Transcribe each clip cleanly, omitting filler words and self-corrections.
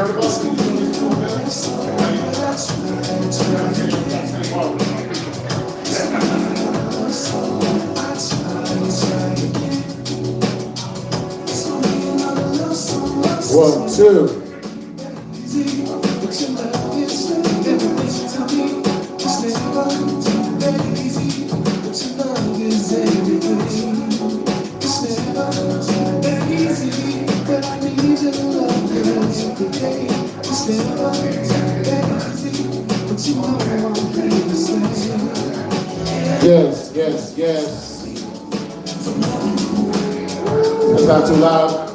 One, two. Yes, yes, yes. That's not too loud.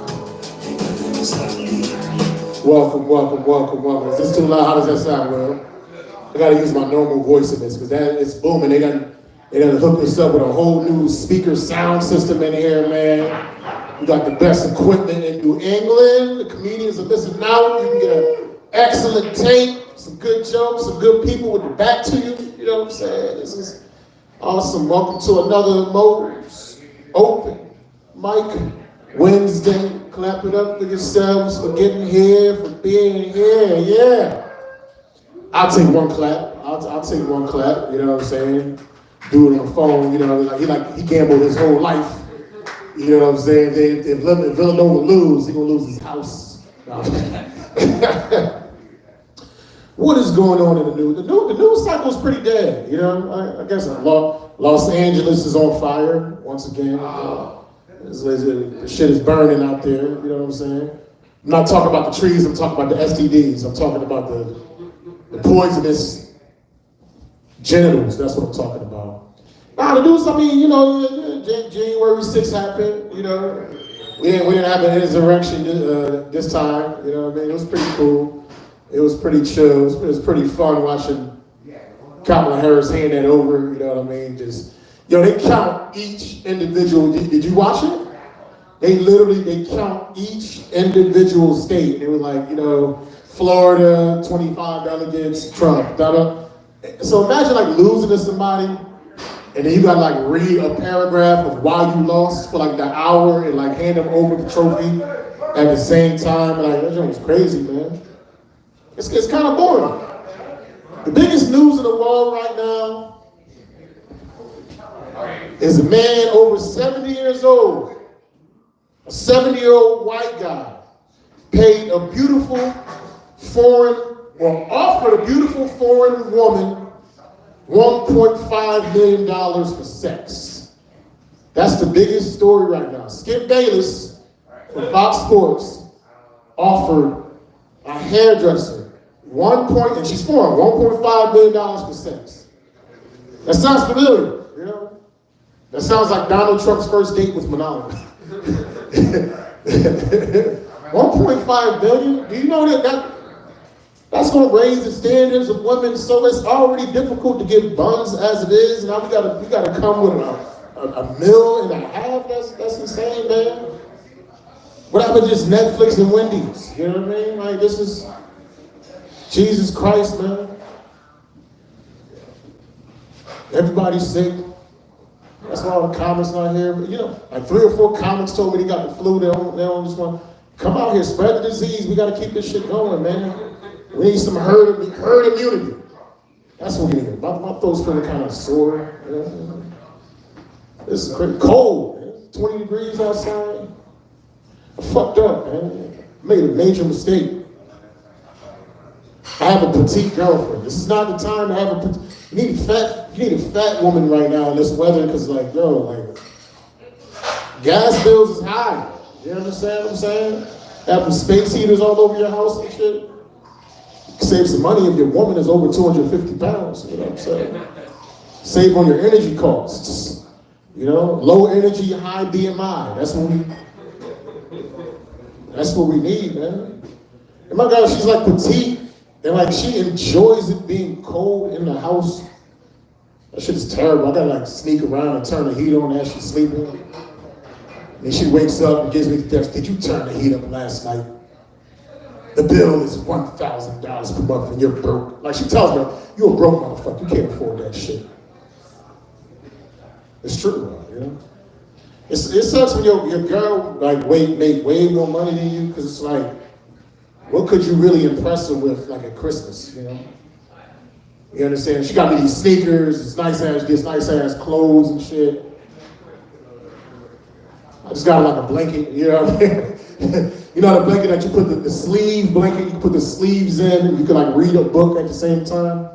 Welcome, welcome, welcome, welcome. Is this too loud? How does that sound, Will? I gotta use my normal voice in this because it's booming. They done hooked us up with a whole new speaker sound system in here, man. We got the best equipment in New England. The comedians are missing out. You can get an excellent tape, some good jokes, some good people with the back to you. You know what I'm saying? This is awesome. Welcome to another Mo's Open Mic Wednesday. Clap it up for yourselves for getting here, for being here. Yeah. I'll take one clap. I'll take one clap. You know what I'm saying? Do it on the phone. You know, he gambled his whole life. You know what I'm saying? If Villanova lose, he's gonna lose his house. No. What is going on in the news? The news cycle is pretty dead. You know, I guess Los Angeles is on fire once again. The shit is burning out there. You know what I'm saying? I'm not talking about the trees. I'm talking about the STDs. I'm talking about the poisonous genitals. That's what I'm talking about. Now the news. I mean, you know, January 6th happened. You know, we didn't have an insurrection this time. You know what I mean? It was pretty cool. It was pretty chill. It was pretty fun watching Kamala Harris hand that over. You know what I mean? They count each individual. Did you watch it? They count each individual state. They were like, you know, Florida, 25 delegates, Trump. So imagine like losing to somebody, and then you got like read a paragraph of why you lost for like the hour and like hand them over the trophy at the same time. Like that was crazy, man. It's kind of boring. The biggest news in the world right now is a man over 70 years old, a 70-year-old white guy, offered a beautiful foreign woman $1.5 million for sex. That's the biggest story right now. Skip Bayless from Fox Sports offered a hairdresser and she's foreign, $1.5 million for sex. That sounds familiar, you know? That sounds like Donald Trump's first date with Manala. 1.5 billion? Do you know that's going to raise the standards of women? So it's already difficult to get buns as it is. Now we got to come with a $1.5 million. That's insane, man. What happened to just Netflix and Wendy's? You know what I mean? Like this is Jesus Christ, man. Everybody's sick. That's why all the comics not here. But, you know, like 3 or 4 comics told me they got the flu. They don't just want come out here, spread the disease. We got to keep this shit going, man. We need some herd immunity. That's what we need. My throat's feeling kind of sore. You know? This is pretty cold, man. 20 degrees outside. I fucked up, man. Made a major mistake. I have a petite girlfriend. This is not the time to have a petite. You need a fat woman right now in this weather because, like, gas bills is high. You understand what I'm saying? Having space heaters all over your house and shit. You can save some money if your woman is over 250 pounds. You know what I'm saying? Save on your energy costs. You know, low energy, high BMI. That's what we need, man. And my God, she's like petite. And like she enjoys it being cold in the house. That shit is terrible. I gotta like sneak around and turn the heat on as she's sleeping. And she wakes up and gives me the text, did you turn the heat up last night? The bill is $1,000 per month and you're broke. Like she tells me, you're a broke motherfucker, you can't afford that shit. It's true, you know? It sucks when your girl like make way more money than you, because it's like, what could you really impress her with, like at Christmas, you know? You understand? She got me these sneakers, this nice ass clothes and shit. I just got like a blanket, you know what I mean? You know the blanket that you put the sleeve blanket, you can put the sleeves in, and you can like read a book at the same time.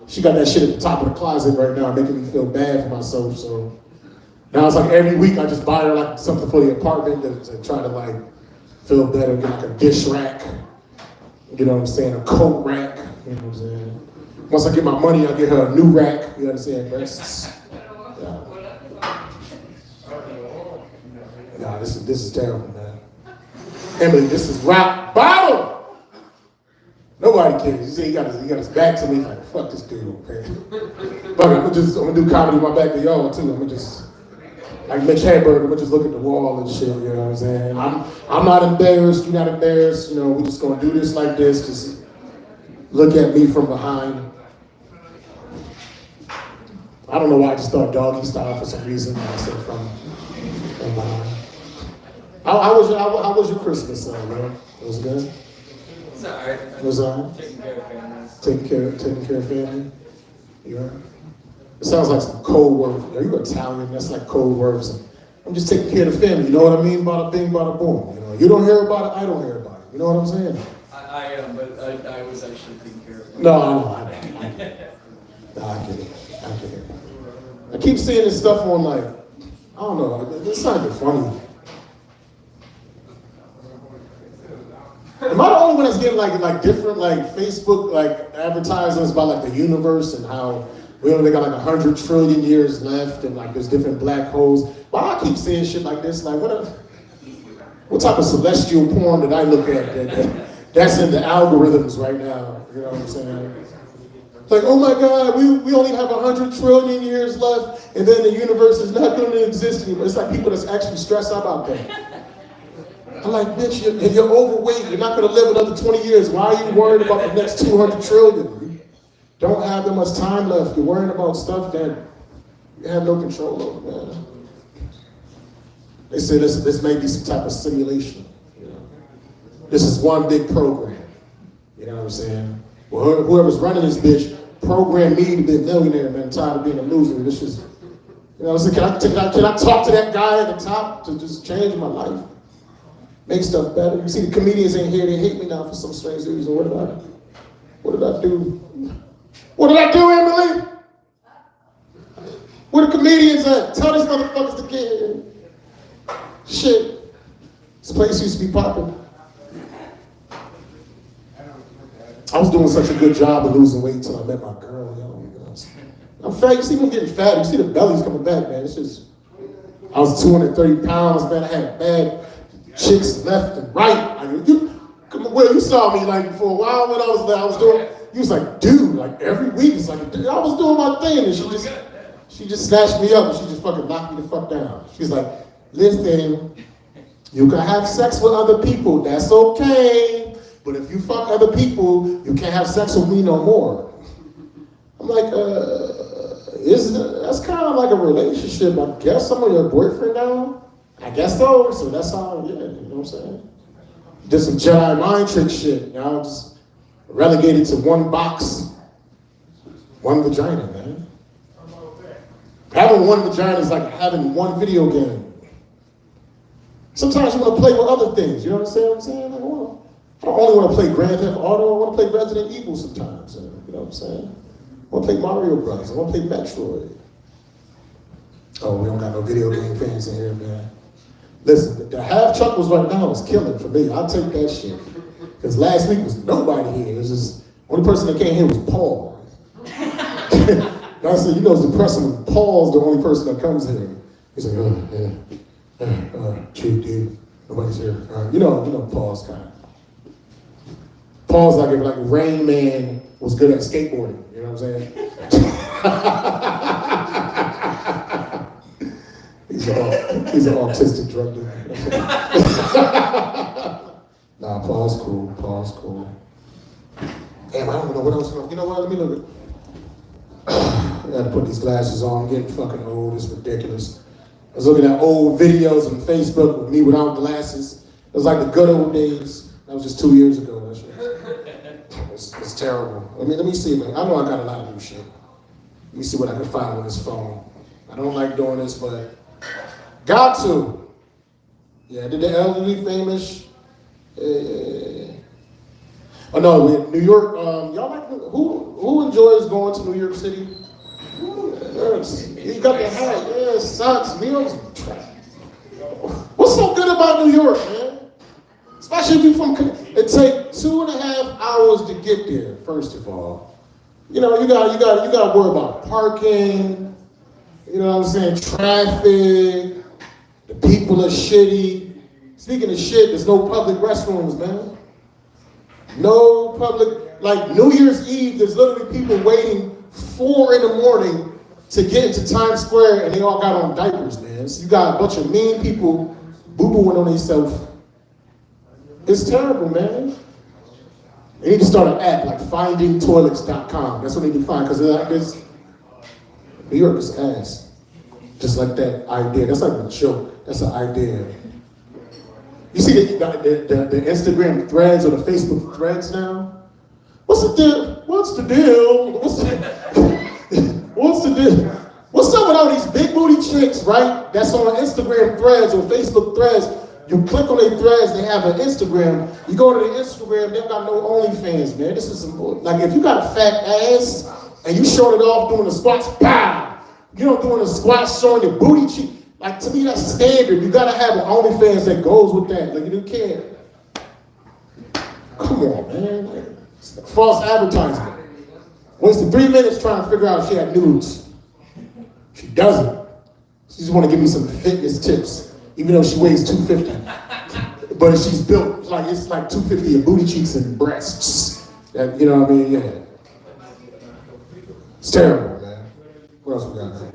She got that shit at the top of the closet right now, making me feel bad for myself, so. Now it's like every week I just buy her like something for the apartment to try to like feel better, get like a dish rack, you know what I'm saying, a coat rack, you know what I'm saying. Once I get my money, I'll get her a new rack, you understand, breasts. Yeah. Nah, this is terrible, man. Emily, this is rock bottom. Nobody cares. You see, he got his back to me. He's like, fuck this dude, okay? But I'm gonna do comedy with my back to y'all too. I'm gonna just, like Mitch Hedberg, I'm gonna just look at the wall and shit, you know what I'm saying? I'm not embarrassed, you're not embarrassed, you know, we're just gonna do this like this, just look at me from behind. I don't know why I just thought doggy style for some reason. I said from behind. How was your Christmas, man? Was it good? It's alright. It was alright? Taking care of families. Taking care of family? Yeah. It sounds like some code words. Are you Italian? That's like code words. I'm just taking care of the family. You know what I mean? Bada bing, bada boom. You know, you don't hear about it, I don't hear about it. You know what I'm saying? I am, but I was actually taking care of it. No, I get it. I get it. I keep seeing this stuff on like, I don't know, it's not even funny. Am I the only one that's getting like different like Facebook like advertisements about like the universe and how we only got like 100 trillion years left and like there's different black holes? But I keep seeing shit like this, like what type of celestial porn did I look at that's in the algorithms right now? You know what I'm saying? It's like, oh my God, we only have 100 trillion years left and then the universe is not going to exist anymore. It's like people that's actually stressed out about that. I'm like, bitch, you're overweight. You're not going to live another 20 years. Why are you worried about the next 200 trillion? You don't have that much time left. You're worrying about stuff that you have no control over, man. They say this may be some type of simulation. You know? This is one big program. You know what I'm saying? Well, whoever's running this bitch programmed me to be a millionaire, man. I'm tired of being a loser. This is, you know what I'm saying? Can I talk to that guy at the top to just change my life? Make stuff better. You see the comedians in here, they hate me now for some strange reason. What did I do? What did I do, Emily? Where the comedians at? Tell these motherfuckers to get here. Shit. This place used to be popping. I was doing such a good job of losing weight until I met my girl, yo. I'm fat. You see me getting fat. You see the belly's coming back, man. It's just, I was 230 pounds, man. I had bad chicks left and right. You saw me like for a while when I was doing. You was like, dude, like every week it's like, I was doing my thing, and she just snatched me up and she just fucking knocked me the fuck down. She's like, listen, you can have sex with other people, that's okay, but if you fuck other people, you can't have sex with me no more. I'm like, that's kind of like a relationship. I guess I'm your boyfriend now. I guess so. So that's how, yeah, you know what I'm saying? Did some Jedi mind trick shit. You know, just relegated to one box, one vagina, man. Having one vagina is like having one video game. Sometimes you want to play with other things. You know what I'm saying? Like, well, I don't only want to play Grand Theft Auto. I want to play Resident Evil sometimes. You know what I'm saying? I want to play Mario Bros. I want to play Metroid. Oh, we don't got no video game fans in here, man. Listen, the half chuckles right now is killing for me. I'll take that shit. Because last week was nobody here. It was just, only person that came here was Paul. I said, you know it's depressing when Paul's the only person that comes here. He's like, cheap dude, nobody's here. You know Paul's kind of. Paul's like if Rain Man was good at skateboarding, you know what I'm saying? He's an autistic drug dealer. Nah, Paul's cool. Damn, I don't know what else. You know what? Let me look at. I gotta put these glasses on. I'm getting fucking old. It's ridiculous. I was looking at old videos on Facebook with me without glasses. It was like the good old days. That was just 2 years ago. That shit. It's terrible. Let me see. I know I got a lot of new shit. Let me see what I can find on this phone. I don't like doing this, but got to. Yeah, did the elderly famous? Oh no, New York. Y'all like who enjoys going to New York City? You got the hat. Yeah, socks. New York's trash. What's so good about New York, man? Especially if you're from. It takes 2.5 hours to get there. First of all, you know you got to worry about parking. You know what I'm saying? Traffic. The people are shitty. Speaking of shit, there's no public restrooms, man. No public, like New Year's Eve, there's literally people waiting 4 a.m. to get into Times Square, and they all got on diapers, man. So you got a bunch of mean people boo-booing on themselves. It's terrible, man. They need to start an app like findingtoilets.com. That's what they need to find, because New York is ass. Just like that idea. That's like a joke. That's an idea. You see the Instagram threads or the Facebook threads now? What's the deal? What's the deal? What's the deal? What's up with all these big booty chicks, right? That's on Instagram threads or Facebook threads. You click on their threads, they have an Instagram. You go to the Instagram, they got no OnlyFans, man. This is some bull. Like if you got a fat ass and you showing it off doing the squats, pow! You know, doing the squats showing your booty cheek. Like, to me, that's standard. You gotta have an OnlyFans that goes with that. Like, you can't. Come on, man. Like, false advertisement. Wasted 3 minutes trying to figure out if she had nudes. She doesn't. She just want to give me some fitness tips, even though she weighs 250. But she's built, like, it's like 250 in booty cheeks and breasts. That, you know what I mean? Yeah. It's terrible, man. What else we got here?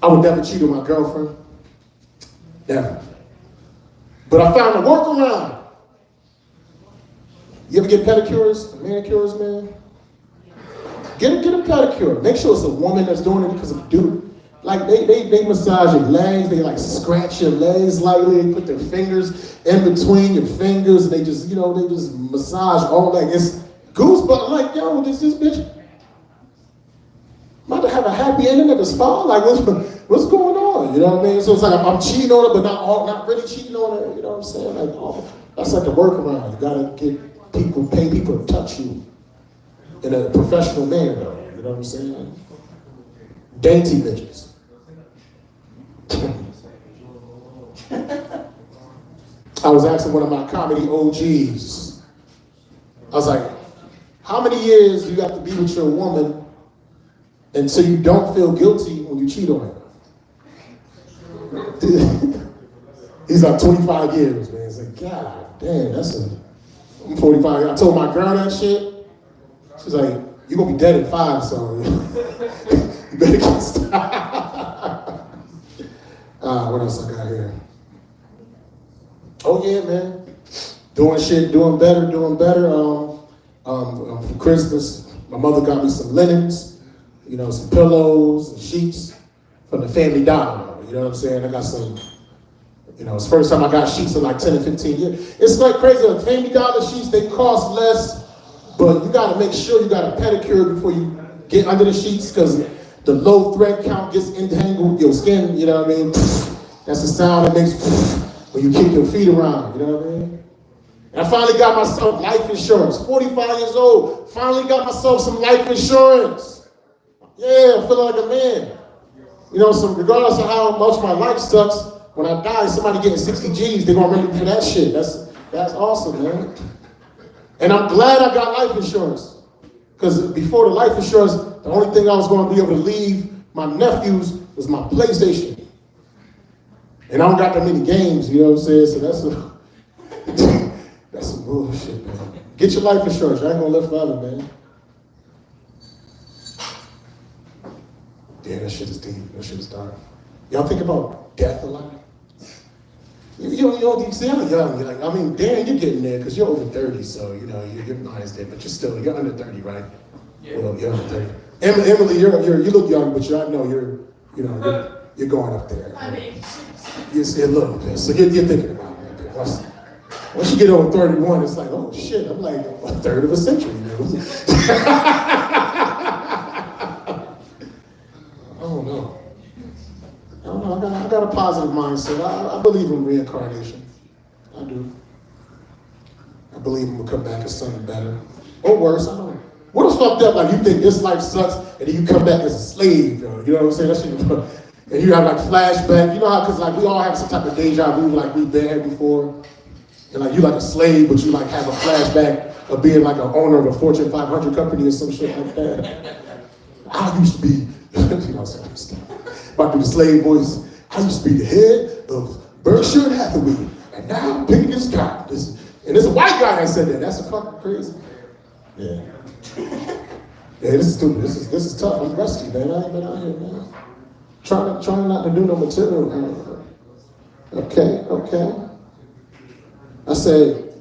I would never cheat on my girlfriend. Never. But I found a workaround. You ever get pedicures, manicures, man? Get a pedicure. Make sure it's a woman that's doing it, because if dude, like they massage your legs, they like scratch your legs lightly, they put their fingers in between your fingers, and they just massage all that. It's goosebumps. I'm like, yo, this bitch. About to have a happy ending at the spa? Like, what's going on? You know what I mean? So it's like I'm cheating on her, but not really cheating on her. You know what I'm saying? Like, oh, that's like the workaround. You gotta pay people to touch you in a professional manner, though. You know what I'm saying? Dainty bitches. I was asking one of my comedy OGs. I was like, how many years do you have to be with your woman until you don't feel guilty when you cheat on her? He's like 25 years, man. It's like, God damn, I'm 45. I told my girl that shit. She's like, you're gonna be dead at 5, so you better get started. What else I got here? Oh yeah, man. Doing shit, doing better. For Christmas, my mother got me some linens, you know, some pillows and sheets from the Family Dollar. You know what I'm saying? I got some, you know, it's the first time I got sheets in like 10 or 15 years. It's like crazy. The Family Dollar sheets, they cost less, but you gotta make sure you got a pedicure before you get under the sheets, because the low thread count gets entangled with your skin, you know what I mean? That's the sound it makes when you kick your feet around, you know what I mean? And I finally got myself life insurance. 45 years old, finally got myself some life insurance. Yeah, I'm feeling like a man. You know, so regardless of how much my life sucks, when I die, somebody getting 60 G's, they're gonna remember me for that shit. That's awesome, man. And I'm glad I got life insurance. Because before the life insurance, the only thing I was gonna be able to leave my nephews was my PlayStation. And I don't got that many games, you know what I'm saying? So that's some bullshit, man. Get your life insurance. You ain't gonna live forever, man. Damn, that shit is deep. That shit is dark. Y'all think about death a lot? You see, I'm young. You're like, I mean, damn, you're getting there because you're over 30, so, you know, your mind's there, but you're under 30, right? Yeah. Well, you're under 30. Emily, you look young, but I know you're going up there. Right? You see a little bit, so you're thinking about it. Once you get over 31, it's like, oh shit, I'm like a third of a century. I don't know. I got a positive mindset. I believe in reincarnation. I do. I believe we'll come back as something better. Or worse, I don't know. What is fucked up? Like you think this life sucks, and then you come back as a slave. You know what I'm saying? That shit, and you have like flashback. You know how, because like we all have some type of deja vu, like we've been here before. And like you like a slave, but you like have a flashback of being like an owner of a Fortune 500 company or some shit like that. I used to be, you know what I'm saying? About to do the slave voice. I used to be the head of Berkshire and Hathaway, and now I'm picking this guy. And there's a white guy that said that. That's a fucking crazy. Yeah. Yeah, this is stupid. This is tough. I'm rusty, man. I ain't been out here, man. Trying not to do no material. Okay. I said,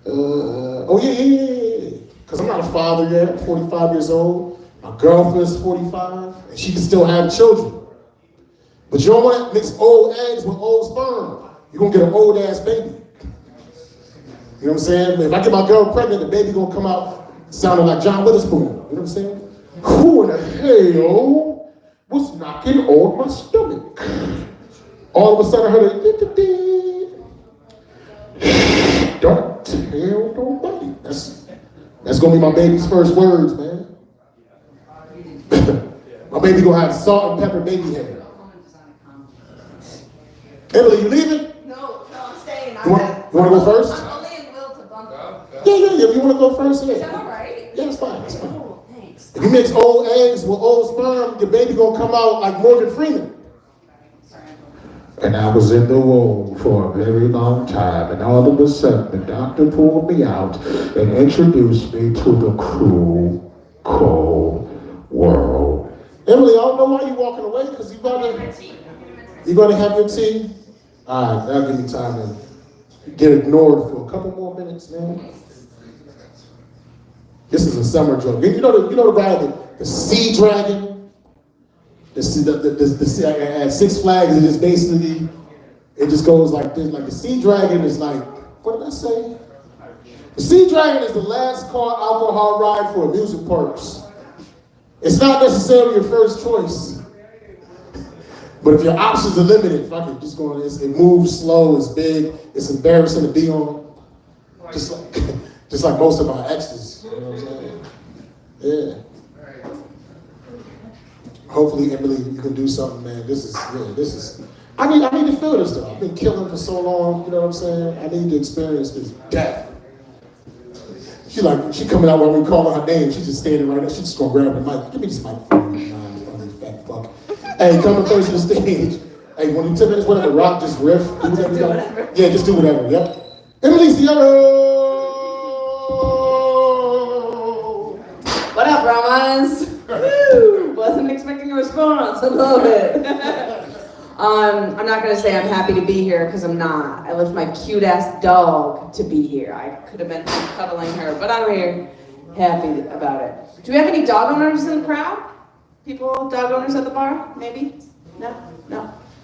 yeah. Because I'm not a father yet. I'm 45 years old. My girlfriend's 45, and she can still have children. But you don't want to mix old eggs with old sperm. You're going to get an old ass baby. You know what I'm saying? If I get my girl pregnant, the baby going to come out sounding like John Witherspoon. You know what I'm saying? Who in the hell was knocking on my stomach? All of a sudden I heard a don't tell nobody. That's gonna be my baby's first words, man. My baby gonna have salt and pepper baby hair. Emily, you leaving? No, I'm staying. You wanna go first? I'm only in will to bump. Yeah. If you wanna go first, yeah. Is that all right? Yeah, it's fine. Oh, thanks. If you mix old eggs with old sperm, your baby gonna come out like Morgan Freeman. And I was in the womb for a very long time, and all of a sudden the doctor pulled me out and introduced me to the cruel, cold world. Emily, I don't know why you're walking away, because you're going to have your tea? All right, that'll give me time to get ignored for a couple more minutes, man. This is a summer joke. You know the guy, the sea dragon? At Six Flags, it just basically, it just goes like this. Like the sea dragon is like, what did I say? The sea dragon is the last car alcohol ride for amusement parks. It's not necessarily your first choice. But if your options are limited, fuck it, just go on. It moves slow, it's big, it's embarrassing to be on. Just like most of my exes. You know what I'm saying? Yeah. Hopefully, Emily, you can do something, man. This is. I need to feel this though. I've been killing for so long. You know what I'm saying? I need to experience this death. She coming out when we call her name. She's just standing right there. She's just gonna grab the mic. Give me this microphone, you fat fuck. Hey, coming first to the stage. Hey, when you 10 minutes, whatever, rock, just riff. Do whatever. Yeah, just do whatever. Yep. Emily Sierra. What up, Ramas? Woo! Wasn't expecting a response. I love it. I'm not gonna say I'm happy to be here because I'm not. I left my cute ass dog to be here. I could have been cuddling her, but I'm here, happy about it. Do we have any dog owners in the crowd? Dog owners at the bar? Maybe? No.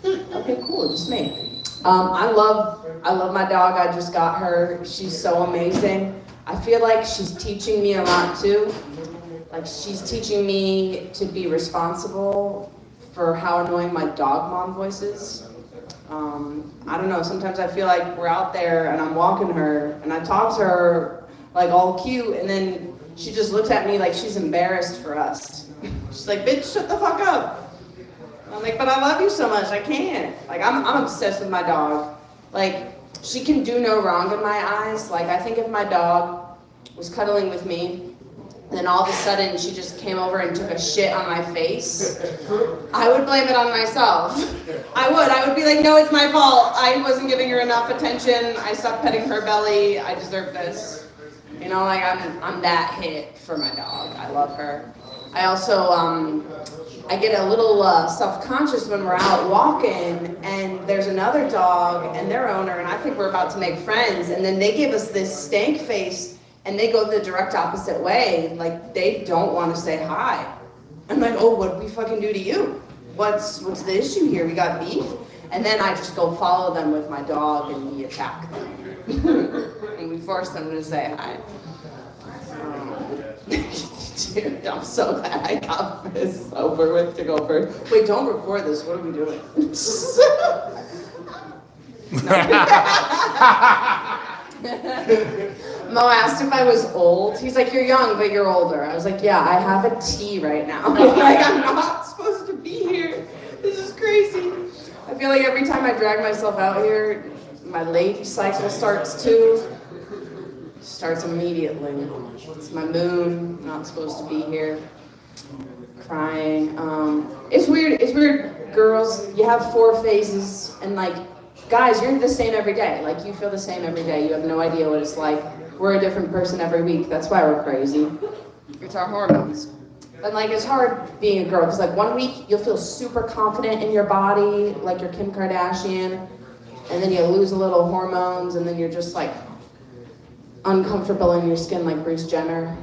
Okay, cool. Just me. I love my dog. I just got her. She's so amazing. I feel like she's teaching me a lot too. Like she's teaching me to be responsible for how annoying my dog mom voice is. I don't know, sometimes I feel like we're out there and I'm walking her and I talk to her like all cute and then she just looks at me like she's embarrassed for us. She's like, bitch, shut the fuck up. I'm like, but I love you so much, I can't. Like I'm obsessed with my dog. Like she can do no wrong in my eyes. Like I think if my dog was cuddling with me, then all of a sudden she just came over and took a shit on my face, I would blame it on myself. I would be like, no, it's my fault. I wasn't giving her enough attention. I stopped petting her belly. I deserve this. You know, like I'm that hit for my dog. I love her. I also, I get a little self-conscious when we're out walking and there's another dog and their owner and I think we're about to make friends and then they give us this stank face and they go the direct opposite way, like they don't want to say hi. I'm like, oh, what did we fucking do to you? What's the issue here? We got beef? And then I just go follow them with my dog and we attack them. And we force them to say hi. Dude, I'm so glad I got this over with to go first. Wait, don't record this. What are we doing? Mo asked if I was old. He's like, you're young, but you're older. I was like, yeah, I have a T right now. Like, I'm not supposed to be here. This is crazy. I feel like every time I drag myself out here, my late cycle starts too. Starts immediately. It's my moon. I'm not supposed to be here. Crying. It's weird. It's weird. Girls, you have 4 phases, and like, guys, you're the same every day. Like, you feel the same every day. You have no idea what it's like. We're a different person every week. That's why we're crazy. It's our hormones. And like, it's hard being a girl, because like 1 week you'll feel super confident in your body, like you're Kim Kardashian, and then you lose a little hormones, and then you're just like uncomfortable in your skin like Bruce Jenner.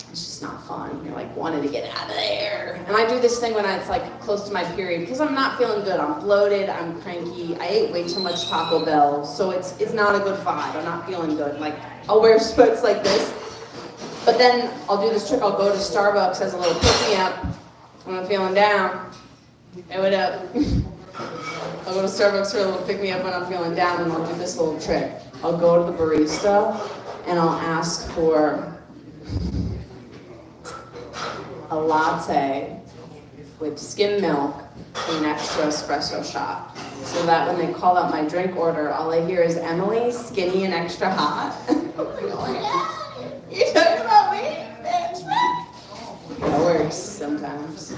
It's just not fun. You're like wanting to get out of there. And I do this thing when it's like close to my period, because I'm not feeling good. I'm bloated, I'm cranky, I ate way too much Taco Bell, so it's not a good vibe. I'm not feeling good. Like, I'll wear sweats like this, but then I'll do this trick. I'll go to Starbucks as a little pick-me-up when I'm feeling down. Hey, what up? I'll go to Starbucks for a little pick-me-up when I'm feeling down, and I'll do this little trick. I'll go to the barista, and I'll ask for a latte with skim milk and an extra espresso shot. So that when they call out my drink order, all I hear is Emily, skinny and extra hot. You're talking about me, bitch? That works sometimes.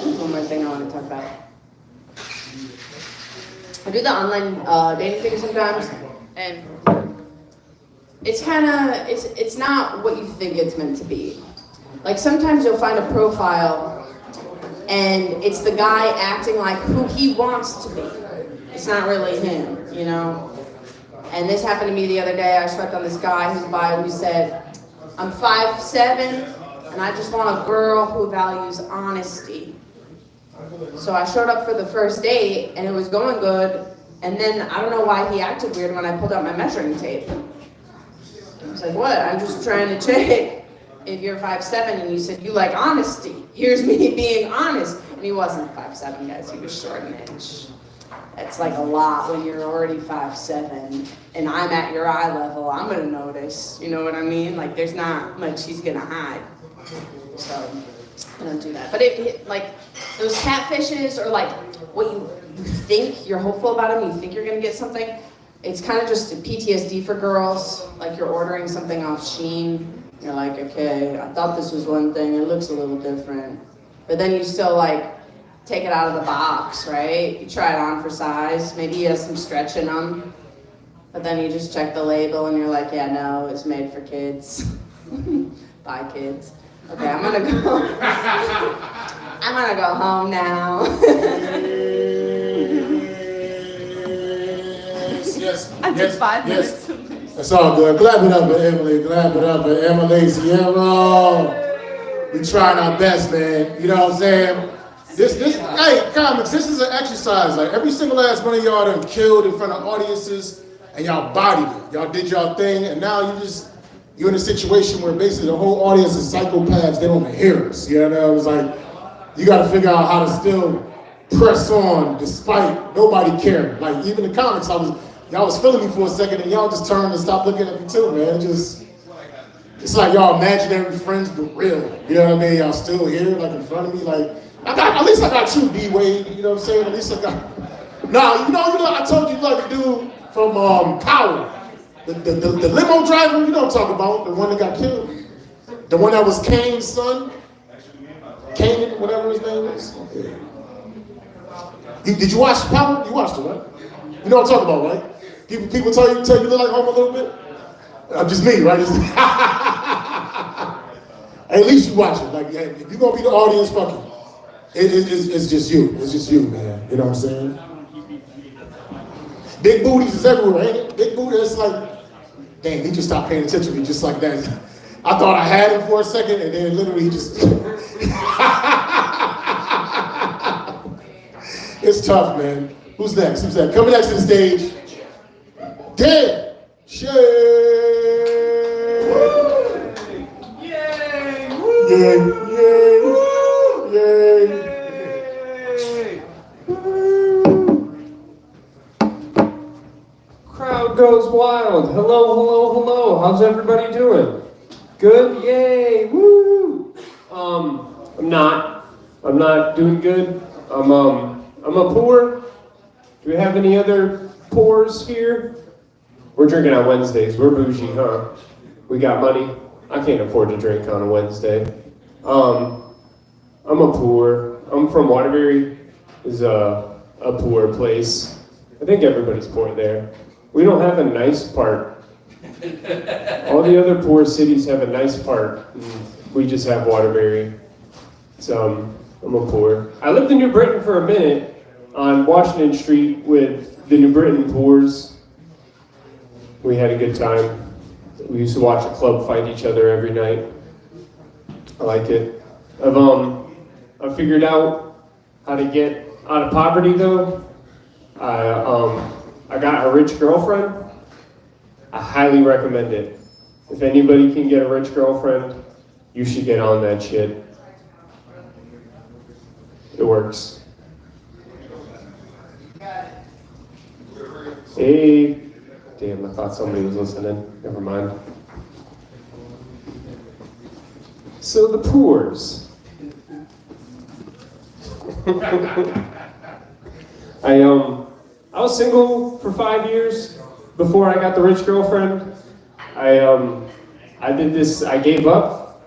There's one more thing I want to talk about. I do the online dating thing sometimes, and it's not what you think it's meant to be. Like, sometimes you'll find a profile and it's the guy acting like who he wants to be. It's not really him, you know? And this happened to me the other day. I swiped on this guy whose bio who said, I'm 5'7", and I just want a girl who values honesty. So I showed up for the first date and it was going good, and then I don't know why he acted weird when I pulled out my measuring tape. I was like, what? I'm just trying to check if you're 5'7", and you said you like honesty. Here's me being honest. And he wasn't 5'7", guys. He was short an inch. That's like a lot when you're already 5'7", and I'm at your eye level. I'm gonna notice. You know what I mean? Like, there's not much he's gonna hide. So I don't do that. But like those catfishes, or like what you think you're hopeful about him, you think you're gonna get something. It's kind of just a PTSD for girls. Like, you're ordering something off Shein. You're like, okay, I thought this was one thing. It looks a little different. But then you still like take it out of the box, right? You try it on for size. Maybe it has some stretch in them. But then you just check the label and you're like, yeah, no, it's made for kids. Bye, kids. Okay, I'm gonna go home now. Yes, I took 5 minutes. That's all good. Clap it up for Emily. Clap it up for Emily Sierra. We trying our best, man. You know what I'm saying? Hey, comics, this is an exercise. Like, every single last one of y'all done killed in front of audiences, and y'all bodied it. Y'all did y'all thing, and now you're in a situation where basically the whole audience is psychopaths. They don't even hear us. You know, it's like, you got to figure out how to still press on despite nobody caring. Like, even the comics, y'all was feeling me for a second, and y'all just turned and stopped looking at me too, man. It's like y'all imaginary friends, but real. You know what I mean? Y'all still here, like, in front of me. Like, at least I got you, D-Wade. You know what I'm saying? At least I got. Now, you know, I told you like the dude from Power, the limo driver. You know what I'm talking about? The one that got killed, the one that was Kane's son, Kane, whatever his name is. Yeah. Did you watch Power? You watched it, right? You know what I'm talking about, right? People tell you look like home a little bit? Just me, right? At least you watch it. Like, if you're going to be the audience, fuck it. It's just you. It's just you, man. You know what I'm saying? Big booties is everywhere, ain't it? Big booty, it's like, dang, he just stopped paying attention to me just like that. I thought I had him for a second, and then literally he just... It's tough, man. Who's next? Who's next? Coming next to the stage. Dan Shay. Yay! Yay! Yay! Crowd goes wild. Hello, hello, hello. How's everybody doing? Good? Yay! Woo! I'm not doing good. I'm a poor. Do we have any other poors here? We're drinking on Wednesdays. We're bougie, huh? We got money. I can't afford to drink on a Wednesday. I'm a poor. I'm from Waterbury. Is a poor place. I think everybody's poor there. We don't have a nice part. All the other poor cities have a nice part. We just have Waterbury. So I'm a poor. I lived in New Britain for a minute on Washington Street with the New Britain poors. We had a good time. We used to watch a club fight each other every night. I like it. I've figured out how to get out of poverty though. I got a rich girlfriend. I highly recommend it. If anybody can get a rich girlfriend, you should get on that shit. It works. Hey. Damn, I thought somebody was listening. Never mind. So the poors. I was single for 5 years before I got the rich girlfriend. I did this, I gave up.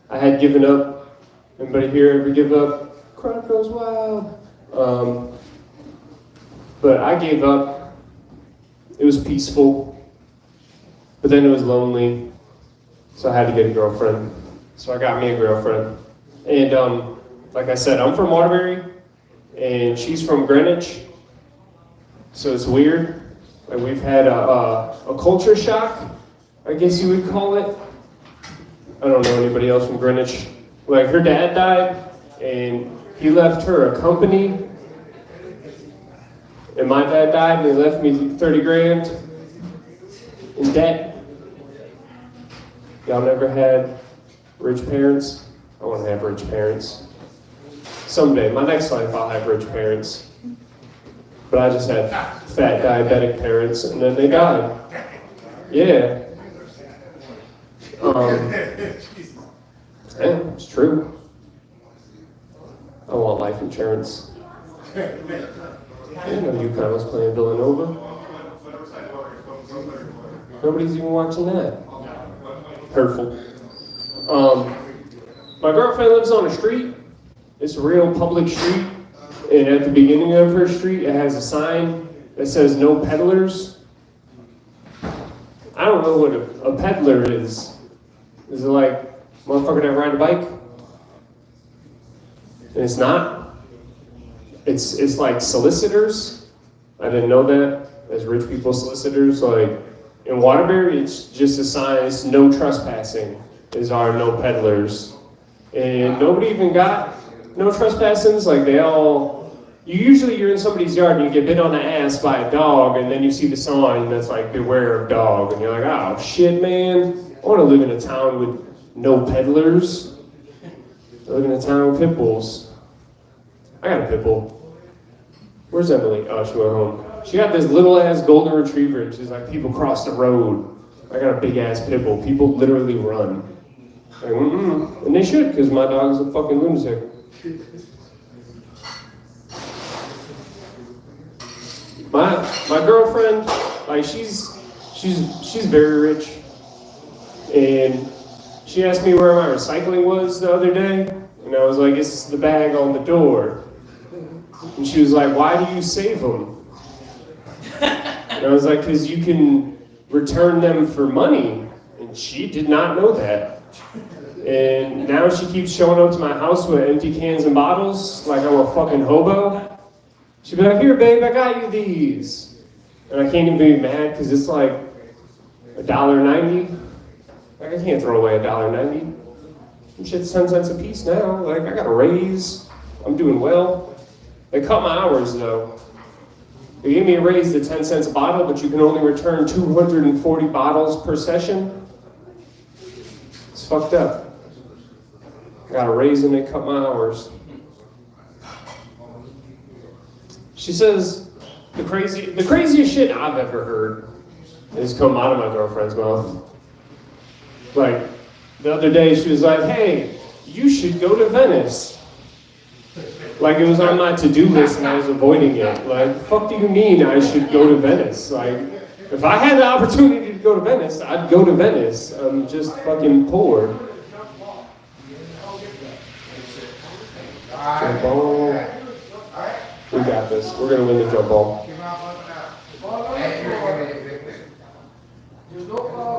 I had given up. Anybody here ever give up? Crowd goes wild. But I gave up. It was peaceful. But then it was lonely. So I had to get a girlfriend. So I got me a girlfriend. And like I said, I'm from Waterbury. And she's from Greenwich. So it's weird. Like we've had a culture shock, I guess you would call it. I don't know anybody else from Greenwich. Like her dad died, and he left her a company. And my dad died, and he left me 30 grand in debt. Y'all never had rich parents? I want to have rich parents. Someday, my next life, I'll have rich parents. But I just had fat diabetic parents, and then they died. Yeah. Yeah, it's true. I want life insurance. I didn't know UConn was playing Villanova. Nobody's even watching that. Hurtful. My girlfriend lives on a street. It's a real public street. And at the beginning of her street, it has a sign that says no peddlers. I don't know what a peddler is. Is it like a motherfucker that ride a bike? And it's not. It's like solicitors. I didn't know that. As rich people solicitors. Like in Waterbury, it's just a sign. It's no trespassing. Is our no peddlers. And nobody even got no trespassings. Like they all. You're in somebody's yard and you get bit on the ass by a dog, and then you see the sign that's like beware of dog, and you're like, oh shit, man. I want to live in a town with no peddlers. I live in a town with pit bulls. I got a pit bull. Where's Emily? Oh, she went home. She got this little ass golden retriever, and she's like, people cross the road. I got a big ass pit bull. People literally run. Like, and they should, because my dog's a fucking lunatic. My girlfriend, like she's very rich, and she asked me where my recycling was the other day, and I was like, it's the bag on the door. And she was like, why do you save them? And I was like, because you can return them for money. And she did not know that. And now she keeps showing up to my house with empty cans and bottles like I'm a fucking hobo. She'd be like, here, babe, I got you these. And I can't even be mad because it's like $1.90. Like, I can't throw away $1.90. Some shit's 10 cents a piece now. Like, I got a raise. I'm doing well. They cut my hours though. They gave me a raise to 10 cents a bottle, but you can only return 240 bottles per session. It's fucked up. I got a raise and they cut my hours. She says, the craziest shit I've ever heard has come out of my girlfriend's mouth. Like, the other day she was like, hey, you should go to Venice. Like, it was on my to-do list and I was avoiding it. Like, the fuck do you mean I should go to Venice? Like, if I had the opportunity to go to Venice, I'd go to Venice. I'm just fucking poor. Jump ball. We got this. We're gonna win the jump ball.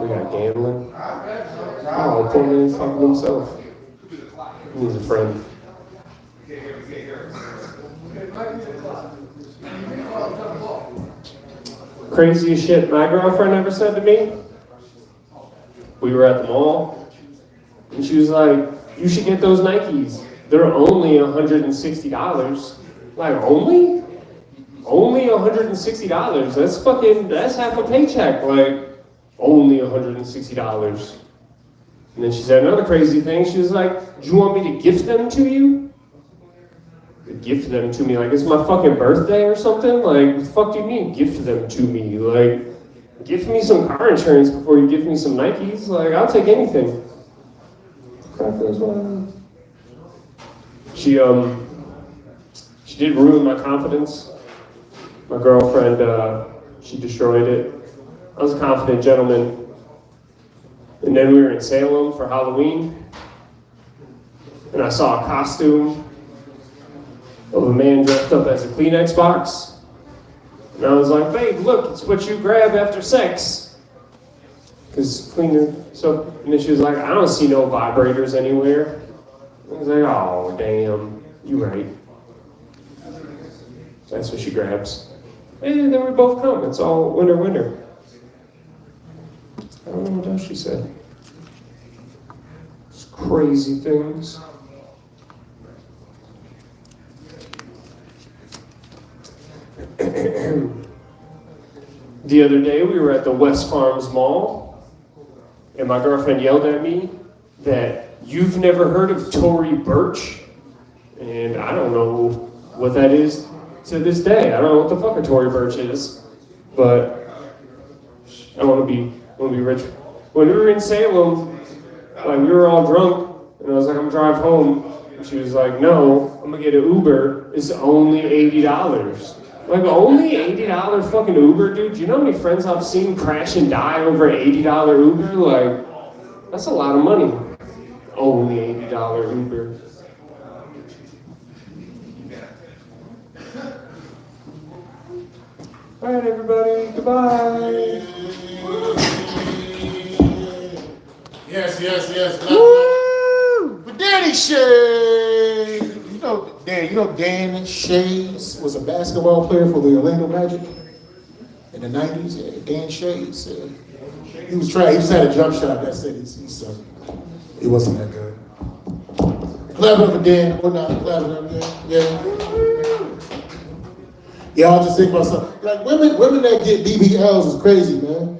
We got gambling. Oh, poor man's talking to himself. He needs a friend. Craziest shit my girlfriend ever said to me. We were at the mall, and she was like, you should get those Nikes. They're only $160. Like, only? Only $160. That's half a paycheck. Like, only $160. And then she said another crazy thing. She was like, do you want me to gift them to you? Gift them to me, like it's my fucking birthday or something? Like, what the fuck do you mean gift them to me? Like, gift me some car insurance before you gift me some Nikes. Like, I'll take anything. Crap goes wild. She did ruin my confidence. My girlfriend, she destroyed it. I was a confident gentleman. And then we were in Salem for Halloween. And I saw a costume of a man dressed up as a Kleenex box. And I was like, babe, look, it's what you grab after sex. Because cleaner, so, and then she was like, I don't see no vibrators anywhere. I was like, oh, damn, you right. That's what she grabs. And then we both come, it's all winner, winner. I don't know what else she said. It's crazy things. The other day we were at the West Farms Mall and my girlfriend yelled at me that you've never heard of Tory Burch, and I don't know what that is to this day. I don't know what the fuck a Tory Burch is, but I want to be rich. When we were in Salem, like we were all drunk and I was like, I'm gonna drive home, and she was like, no, I'm gonna get an Uber. It's only $80. Like, only $80 fucking Uber, dude? Do you know how many friends I've seen crash and die over an $80 Uber? Like, that's a lot of money. Only $80 Uber. All right, everybody, goodbye. Yes. Woo! For Danny Shea. You know Dan Shays was a basketball player for the Orlando Magic in the 90s. Yeah, Dan Shays. He was trying. He just had a jump shot. That's it. He wasn't that good. Clap it up for Dan. Or not. Clap it up, yeah. Yeah, I was just thinking about something. Like women that get BBLs is crazy, man.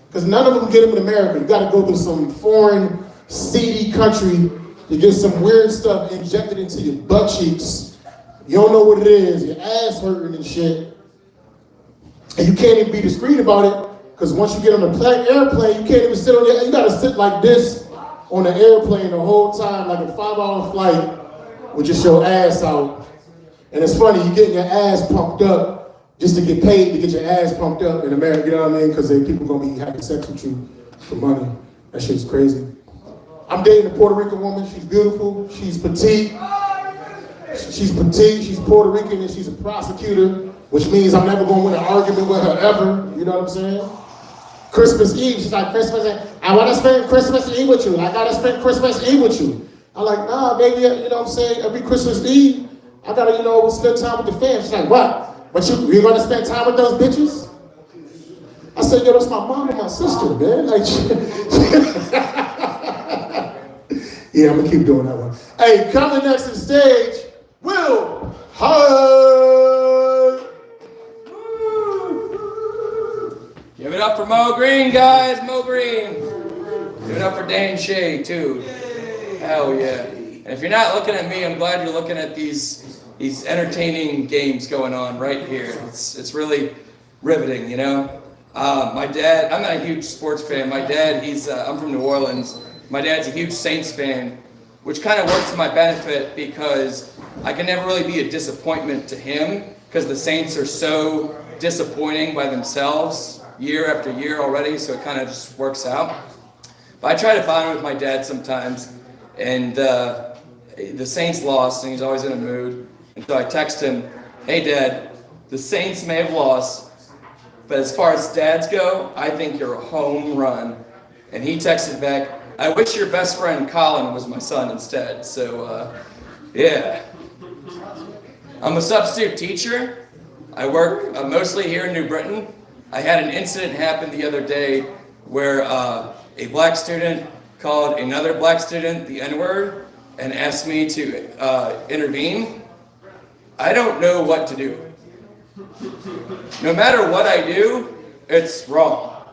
Because none of them get them in America. You got to go to some foreign, seedy country to get some weird stuff injected into your butt cheeks. You don't know what it is. Your ass hurting and shit. And you can't even be discreet about it. Because once you get on the airplane, you can't even sit on your. You got to sit like this on the airplane the whole time, like a 5-hour flight, with just your ass out. And it's funny, you getting your ass pumped up just to get paid to get your ass pumped up in America, you know what I mean? Because people gonna be having sex with you for money. That shit's crazy. I'm dating a Puerto Rican woman. She's beautiful. She's petite. She's Puerto Rican, and she's a prosecutor, which means I'm never gonna win an argument with her ever. You know what I'm saying? Christmas Eve, she's like, I want to spend Christmas Eve with you. I gotta spend Christmas Eve with you. I'm like, nah, baby, you know what I'm saying? Every Christmas Eve, I gotta, spend time with the fam. She's like, what? But you're gonna spend time with those bitches? I said, yo, that's my mom and my sister, man. Like, yeah, I'm gonna keep doing that one. Hey, coming next to the stage, Will Hi! Give it up for Mo Green, guys. Mo Green. Give it up for Dan Shea, too. Hell yeah. And if you're not looking at me, I'm glad you're looking at these entertaining games going on right here. It's really riveting, you know? My dad, I'm not a huge sports fan. My dad, I'm from New Orleans. My dad's a huge Saints fan, which kind of works to my benefit because I can never really be a disappointment to him because the Saints are so disappointing by themselves year after year already, so it kind of just works out. But I try to bond with my dad sometimes, and the Saints lost, and he's always in a mood. And so I text him, hey Dad, the Saints may have lost, but as far as dads go, I think you're a home run. And he texted back, I wish your best friend Colin was my son instead. So, yeah. I'm a substitute teacher. I work mostly here in New Britain. I had an incident happen the other day where a black student called another black student the N-word and asked me to intervene. I don't know what to do. No matter what I do, it's wrong.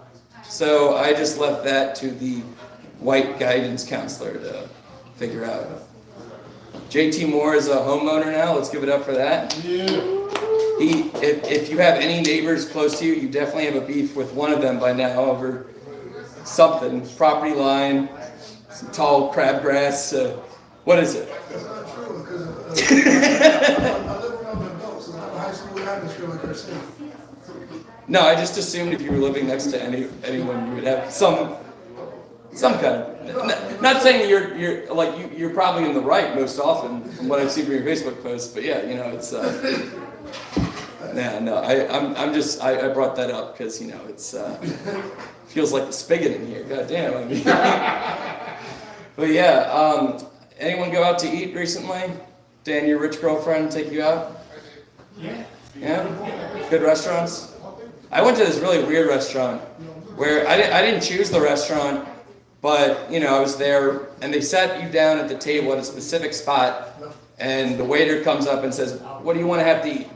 So I just left that to the white guidance counselor to figure out. JT Moore is a homeowner now. Let's give it up for that. Yeah. If you have any neighbors close to you, you definitely have a beef with one of them by now over something. Property line, some tall crabgrass. What is it? That's not true, because I live around the adults, so I have a high school atmosphere like I said. No, I just assumed if you were living next to anyone, you would have some kind of. Not saying you're probably in the right most often from what I've seen from your Facebook posts, but yeah, you know it's. I brought that up because you know it's feels like the spigot in here. God damn. I mean. But yeah, anyone go out to eat recently? Dan, your rich girlfriend take you out? Yeah. Yeah? Good restaurants? I went to this really weird restaurant where I didn't choose the restaurant, but you know, I was there and they sat you down at the table at a specific spot and the waiter comes up and says, what do you want to have to eat?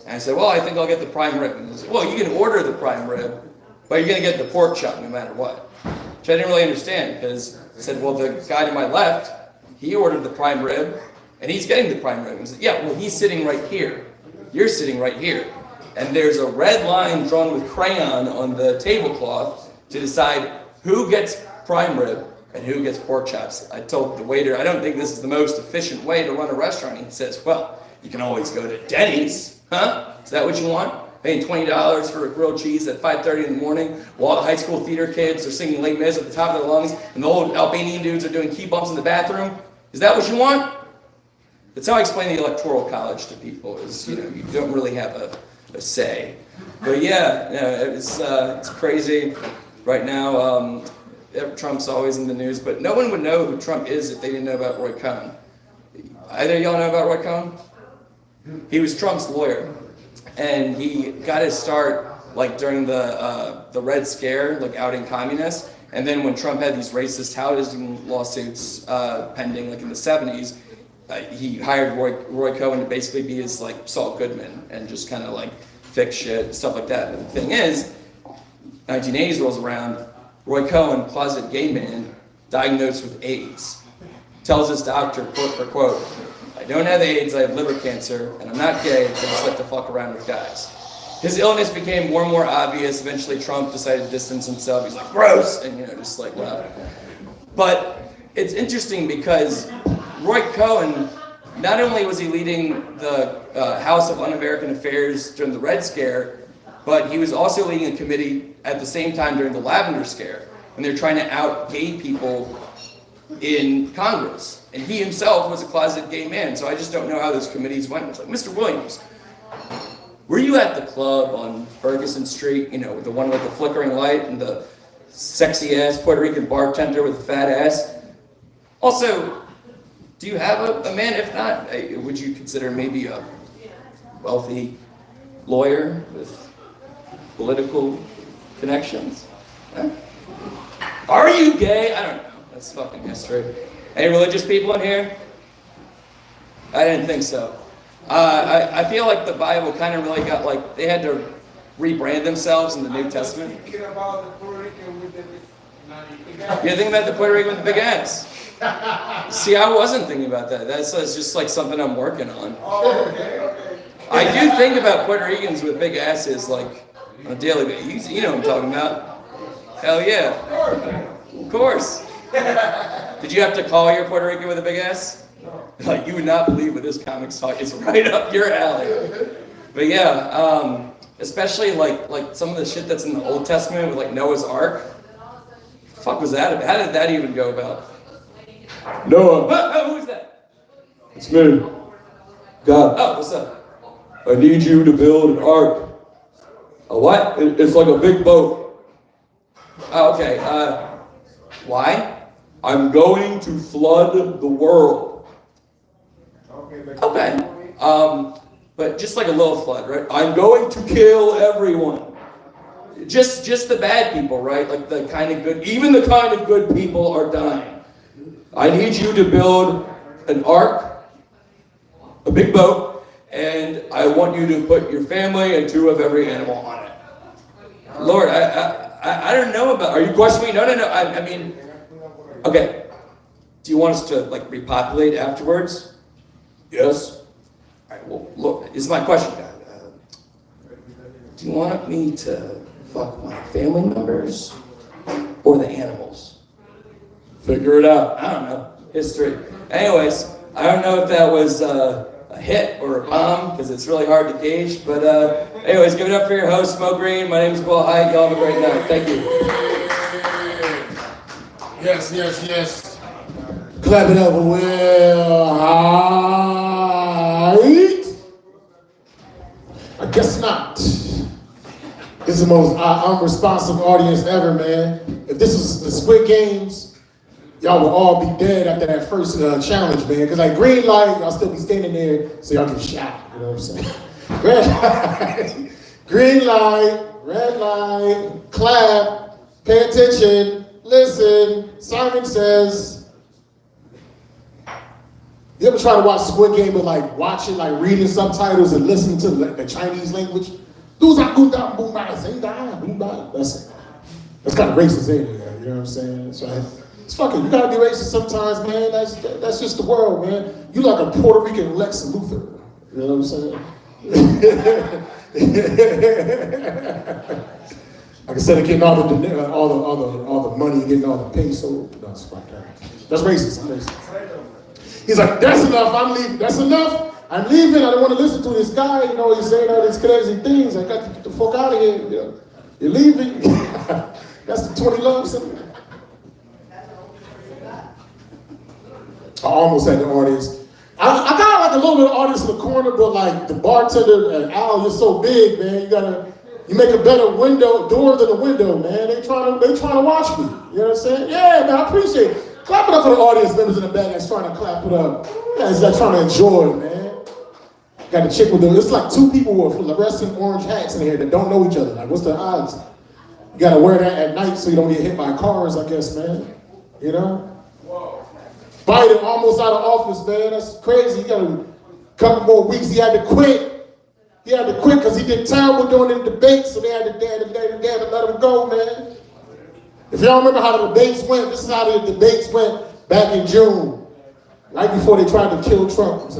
And I said, well, I think I'll get the prime rib. And he said, well, you can order the prime rib, but you're going to get the pork chop no matter what. Which I didn't really understand because I said, well, the guy to my left, he ordered the prime rib and he's getting the prime rib. He said, yeah, well, he's sitting right here. You're sitting right here. And there's a red line drawn with crayon on the tablecloth to decide who gets prime rib and who gets pork chops. I told the waiter, I don't think this is the most efficient way to run a restaurant. He says, well, you can always go to Denny's. Huh? Is that what you want? Paying $20 for a grilled cheese at 5:30 in the morning while the high school theater kids are singing Les Mis at the top of their lungs and the old Albanian dudes are doing key bumps in the bathroom? Is that what you want? That's how I explain the Electoral College to people, is, you know, you don't really have a say. But yeah, it's crazy right now. Trump's always in the news, but no one would know who Trump is if they didn't know about Roy Cohn. Either of y'all know about Roy Cohn? He was Trump's lawyer, and he got his start like during the Red Scare, like outing communists. And then when Trump had these racist housing lawsuits pending, like in the 70s, he hired Roy Cohn to basically be his like Saul Goodman and just kind of like fix shit, stuff like that. But the thing is, 1980s rolls around, Roy Cohn, closet gay man, diagnosed with AIDS, tells his doctor, quote for quote, I don't have AIDS, I have liver cancer, and I'm not gay, I just like to fuck around with guys. His illness became more and more obvious. Eventually Trump decided to distance himself. He's like, gross, and you know, just like whatever. But it's interesting because Roy Cohn, not only was he leading the House of Un-American Affairs during the Red Scare, but he was also leading a committee at the same time during the Lavender Scare, when they were trying to out gay people in Congress. And he himself was a closet gay man, so I just don't know how those committees went. It's like, Mr. Williams, were you at the club on Ferguson Street, you know, the one with the flickering light and the sexy-ass Puerto Rican bartender with a fat ass? Also, do you have a man? If not, would you consider maybe a wealthy lawyer with political connections? Huh? Are you gay? I don't know. That's fucking history. Any religious people in here? I didn't think so. I feel like the Bible kind of really got like they had to rebrand themselves in the New Testament. Thinking about the Puerto Rican with the You're thinking about the Puerto Rican with the big ass. See, I wasn't thinking about that. That's just like something I'm working on. Oh, okay. I do think about Puerto Ricans with big asses like on a daily basis. You know what I'm talking about. Hell yeah. Of course. Did you have to call your Puerto Rican with a big ass? Like, you would not believe what this comics talk is right up your alley. But yeah, especially like some of the shit that's in the Old Testament with like Noah's Ark. The fuck was that about? How did that even go about? Noah, Who's that? it's me. God, Oh, what's up? I need you to build an ark. A what? It's like a big boat. Oh, okay. Why? I'm going to flood the world. Okay. But just like a little flood, right? I'm going to kill everyone. Just the bad people, right? Like the kind of good, even the kind of good people are dying. I need you to build an ark, a big boat, and I want you to put your family and 2 of every animal on it. Lord, I don't know about. Are you questioning me? No. I mean, okay. Do you want us to like repopulate afterwards? Yes? All right. Well, look. This is my question, guy. Do you want me to fuck my family members or the animals? Figure it out. I don't know. History. Anyways, I don't know if that was a hit or a bomb because it's really hard to gauge. But anyways, give it up for your host, Smoke Green. My name is Will Hyatt. Y'all have a great night. Thank you. Yes. Clap it up for Will Hyatt. I guess not. This is the most unresponsive audience ever, man. If this was the Squid Games, y'all would all be dead after that first challenge, man. Because like green light, y'all still be standing there, so y'all get shot. You know what I'm saying? Red light, green light, red light, clap, pay attention, listen. Simon Says. You ever try to watch Squid Game but like watch it, like reading subtitles and listening to the Chinese language? That's kind of racist, ain't it? You know what I'm saying? So it's fucking, you gotta be racist sometimes, man. That's just the world, man. You like a Puerto Rican Lex Luthor. You know what I'm saying? Like I said, getting all the money, getting all the peso. That's fucked up. That's racist. I'm racist. He's like, that's enough. I'm leaving. That's enough. I'm leaving. I don't want to listen to this guy. You know, he's saying all these crazy things. I got to get the fuck out of here. You know, you're leaving. That's the 20 loves. I almost had the audience. I got like a little bit of audience in the corner, but like the bartender and Al, you're so big, man. You make a better door than a window, man. They trying to watch me. You know what I'm saying? Yeah, man. I appreciate it. Clap it up for the audience members in the back that's trying to clap it up. That's trying to enjoy it, man. Got a chick with them. It's like 2 people with fluorescent orange hats in here that don't know each other. Like, what's the odds? You gotta wear that at night so you don't get hit by cars, I guess, man. You know? Biden almost out of office, man. That's crazy. He got a couple more weeks. He had to quit. He had to quit because he did terrible during the debates, so they had to let him go, man. If y'all remember how the debates went, this is how the debates went back in June, right before they tried to kill Trump.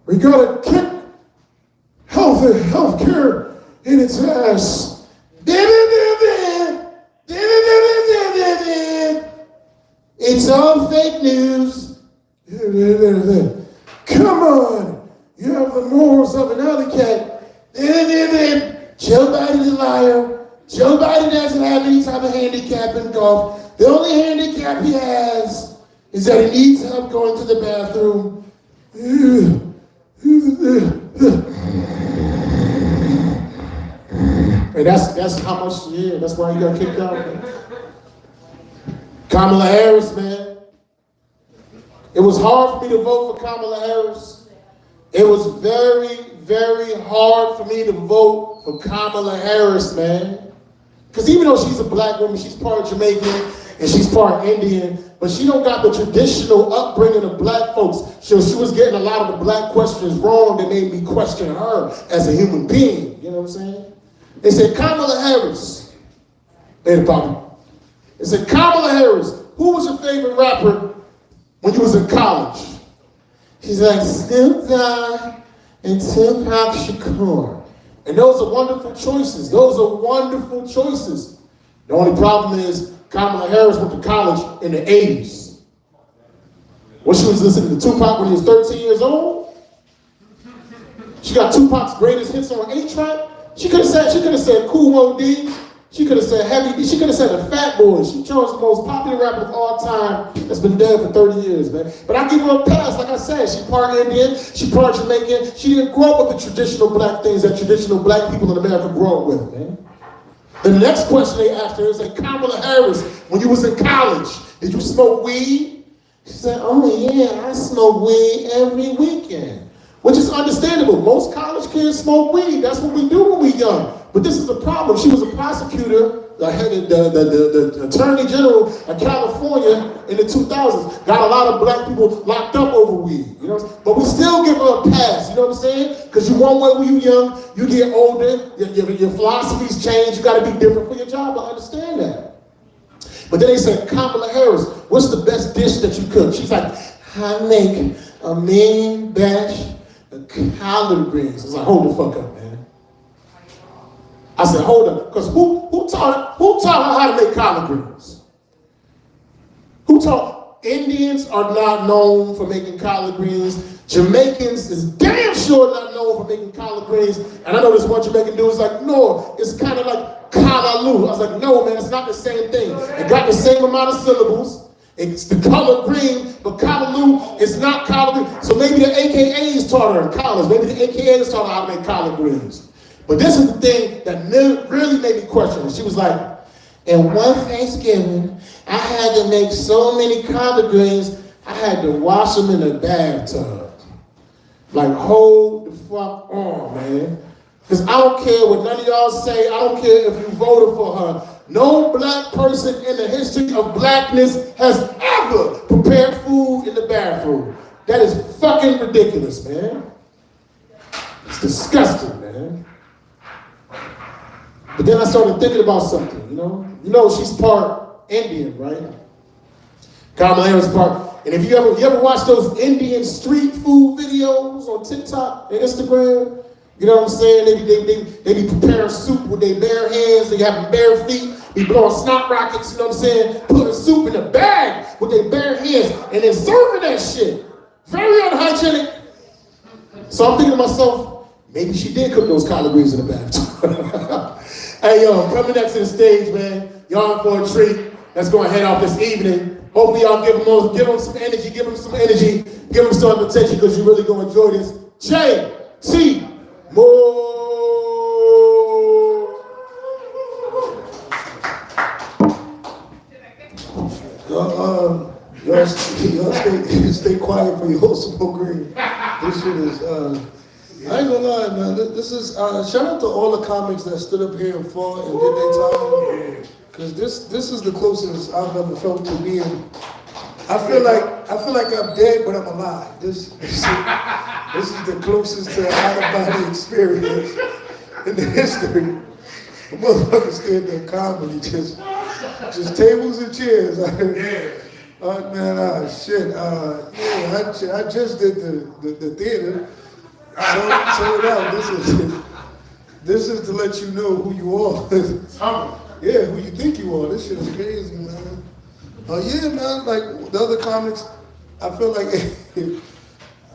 We gotta kick health care in its ass. It's all fake news. Come on. You have the morals of an alley cat. Joe Biden's a liar. Joe Biden doesn't have any type of handicap in golf. The only handicap he has is that he needs help going to the bathroom. And that's how much, yeah, that's why he got kicked out, man. Kamala Harris, man. It was hard for me to vote for Kamala Harris. It was very, very hard for me to vote for Kamala Harris, man. Because even though she's a black woman, she's part Jamaican, and she's part Indian, but she don't got the traditional upbringing of black folks. She was getting a lot of the black questions wrong that made me question her as a human being. You know what I'm saying? They said, Kamala Harris. Hey, Bobby. They said, Kamala Harris, who was your favorite rapper when you was in college? She's like, Snoop Dogg and Tupac Shakur. And those are wonderful choices. Those are wonderful choices. The only problem is Kamala Harris went to college in the 80s. When she was listening to Tupac when he was 13 years old. She got Tupac's greatest hits on 8-track. She could have said Cool Mo D. She could have said Heavy D. She could have said the Fat Boys. She chose the most popular rapper of all time that's been dead for 30 years, man. But I give her a pass, like I said. She part Indian, she part Jamaican. She didn't grow up with the traditional black things that traditional black people in America grow up with, man. The next question they asked her is, like, Kamala Harris, when you was in college, did you smoke weed? She said, oh yeah, I smoke weed every weekend. Which is understandable. Most college kids smoke weed. That's what we do when we're young. But this is the problem. She was a prosecutor, the attorney general of California in the 2000s. Got a lot of black people locked up over weed. You know, but we still give her a pass. You know what I'm saying? Because you one way when you're young, you get older, your philosophies change. You got to be different for your job. I understand that. But then they said, Kamala Harris, what's the best dish that you cook? She's like, I make a mean batch of collard greens. I was like, hold the fuck up, man. I said, hold up, because who taught her how to make collard greens? Who taught? Indians are not known for making collard greens. Jamaicans is damn sure not known for making collard greens. And I know this one Jamaican dude is like, no, it's kind of like callaloo. I was like, no, man, it's not the same thing. It got the same amount of syllables. It's the color green, but callaloo is not collard green. So maybe the AKAs taught her in college. Maybe the AKAs taught her how to make collard greens. But this is the thing that really made me question it. She was like, in one Thanksgiving, I had to make so many collard greens, I had to wash them in a bathtub. Like, hold the fuck on, man. Because I don't care what none of y'all say. I don't care if you voted for her. No black person in the history of blackness has ever prepared food in the bathroom. That is fucking ridiculous, man. It's disgusting, man. But then I started thinking about something, you know? You know she's part Indian, right? Kamala Harris part. And if you ever watch those Indian street food videos on TikTok and Instagram, you know what I'm saying? They be preparing soup with their bare hands, they have bare feet, be blowing snot rockets, you know what I'm saying? Putting soup in a bag with their bare hands and then serving that shit. Very unhygienic. So I'm thinking to myself, maybe she did cook those collard greens in the bathtub. Hey, yo, coming next to the stage, man. Y'all in for a treat. Let's go and head off this evening. Hopefully y'all give them some energy, give them some attention, because you're really going to enjoy this. J.T. Moore. Y'all stay quiet for your smoke green. This shit is, I ain't gonna lie, man. This is, shout out to all the comics that stood up here and fought and did their time. Because this is the closest I've ever felt to being. I feel like I'm dead, but I'm alive. This is the closest to an out-of-body experience in the history. The motherfuckers scared of comedy, just tables and chairs. Shit. I just did the theater. So now this is to let you know who you are. Yeah, who you think you are. This shit is crazy, man. Yeah, man. Like the other comics, I feel like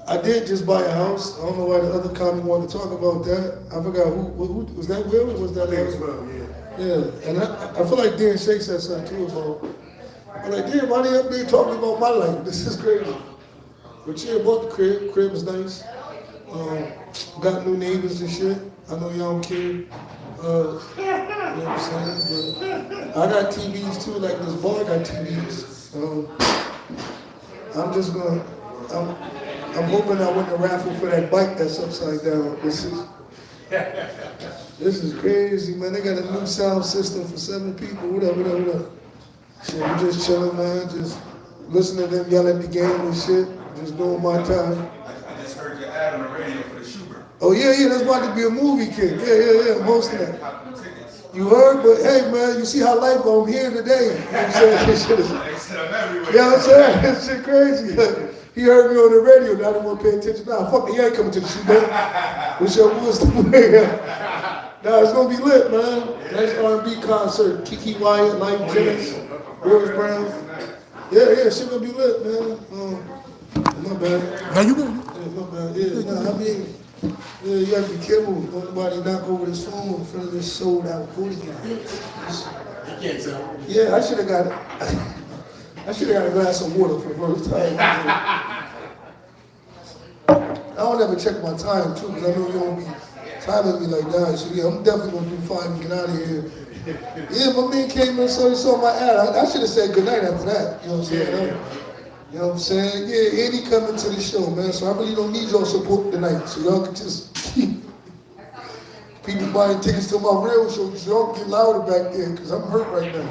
I did just buy a house. I don't know why the other comic wanted to talk about that. I forgot who was that. Will or was that? Yeah, and I feel like Dan Shake said something too about. I'm like, damn, why they up there talking about my life? This is crazy. But yeah, bought the crib. Crib is nice. Got new neighbors and shit. I know y'all don't care. You know what I'm saying? But I got TVs too, like this bar got TVs. I'm hoping I win the raffle for that bike that's upside down. This is crazy, man. They got a new sound system for 7 people. What up? Shit, we just chilling, man. Just listening to them yell at the game and shit. Just doing my time. I just heard your ad on the radio for the Schubert. Oh yeah, that's about to be a movie, kid. Yeah, most of that. Got them tickets. You heard, but hey, man, you see how life go. I'm here today. You know what I'm saying? This shit is, They said I'm everywhere. you know what I'm saying? This shit crazy. He heard me on the radio. Now I didn't want to pay attention. Nah, fuck the ain't coming to the shoot, man. What's your woods to play? Nah, it's gonna be lit, man. Nice R&B concert. Kiki Wyatt, Life Jennings, George Brown. Yeah, shit gonna be lit, man. My bad. Now you good. Yeah, my bad. Yeah, nah, I mean, yeah, you gotta be careful. Don't nobody knock over this phone in front of this sold out 40 guy. You can't tell. Yeah, I should have got a glass of water for the first time. I don't ever check my time too, because I know you don't be timing me like that. So yeah, I'm definitely gonna do 5 and get out of here. Yeah, my man came in, so he saw my ad. I should have said goodnight after that. You know what I'm saying? You know what I'm saying? Yeah, Eddie coming to the show, man. So I really don't need y'all support tonight. So y'all can just keep people buying tickets to my real show. So y'all can get louder back there, because I'm hurt right now.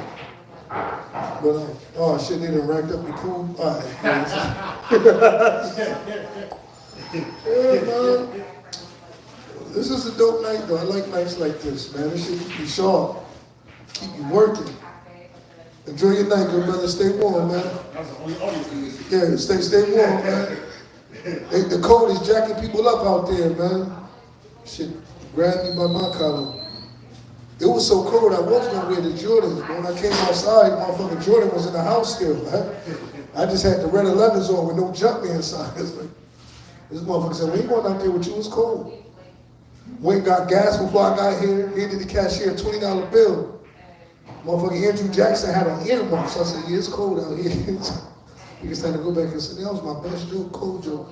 But oh shit, they done racked up the pool. All right. Yeah, man. This is a dope night though. I like nights like this, man. This shit keep you sharp, keep you working. Enjoy your night, good brother. Stay warm, man. Yeah, stay warm, man. The cold is jacking people up out there, man. Shit grabbed me by my collar. It was so cold, I was gonna wear the Jordans. But when I came outside, motherfucking Jordan was in the house still. I just had the red 11s on with no jump inside. It's like, this motherfucker said, we ain't going out there with you, it's cold. Went and got gas before I got here, handed the cashier a $20 bill. Motherfucker Andrew Jackson had on earmuffs. So I said, yeah, it's cold out here. He just had to go back and say, that was my best joke, cold joke.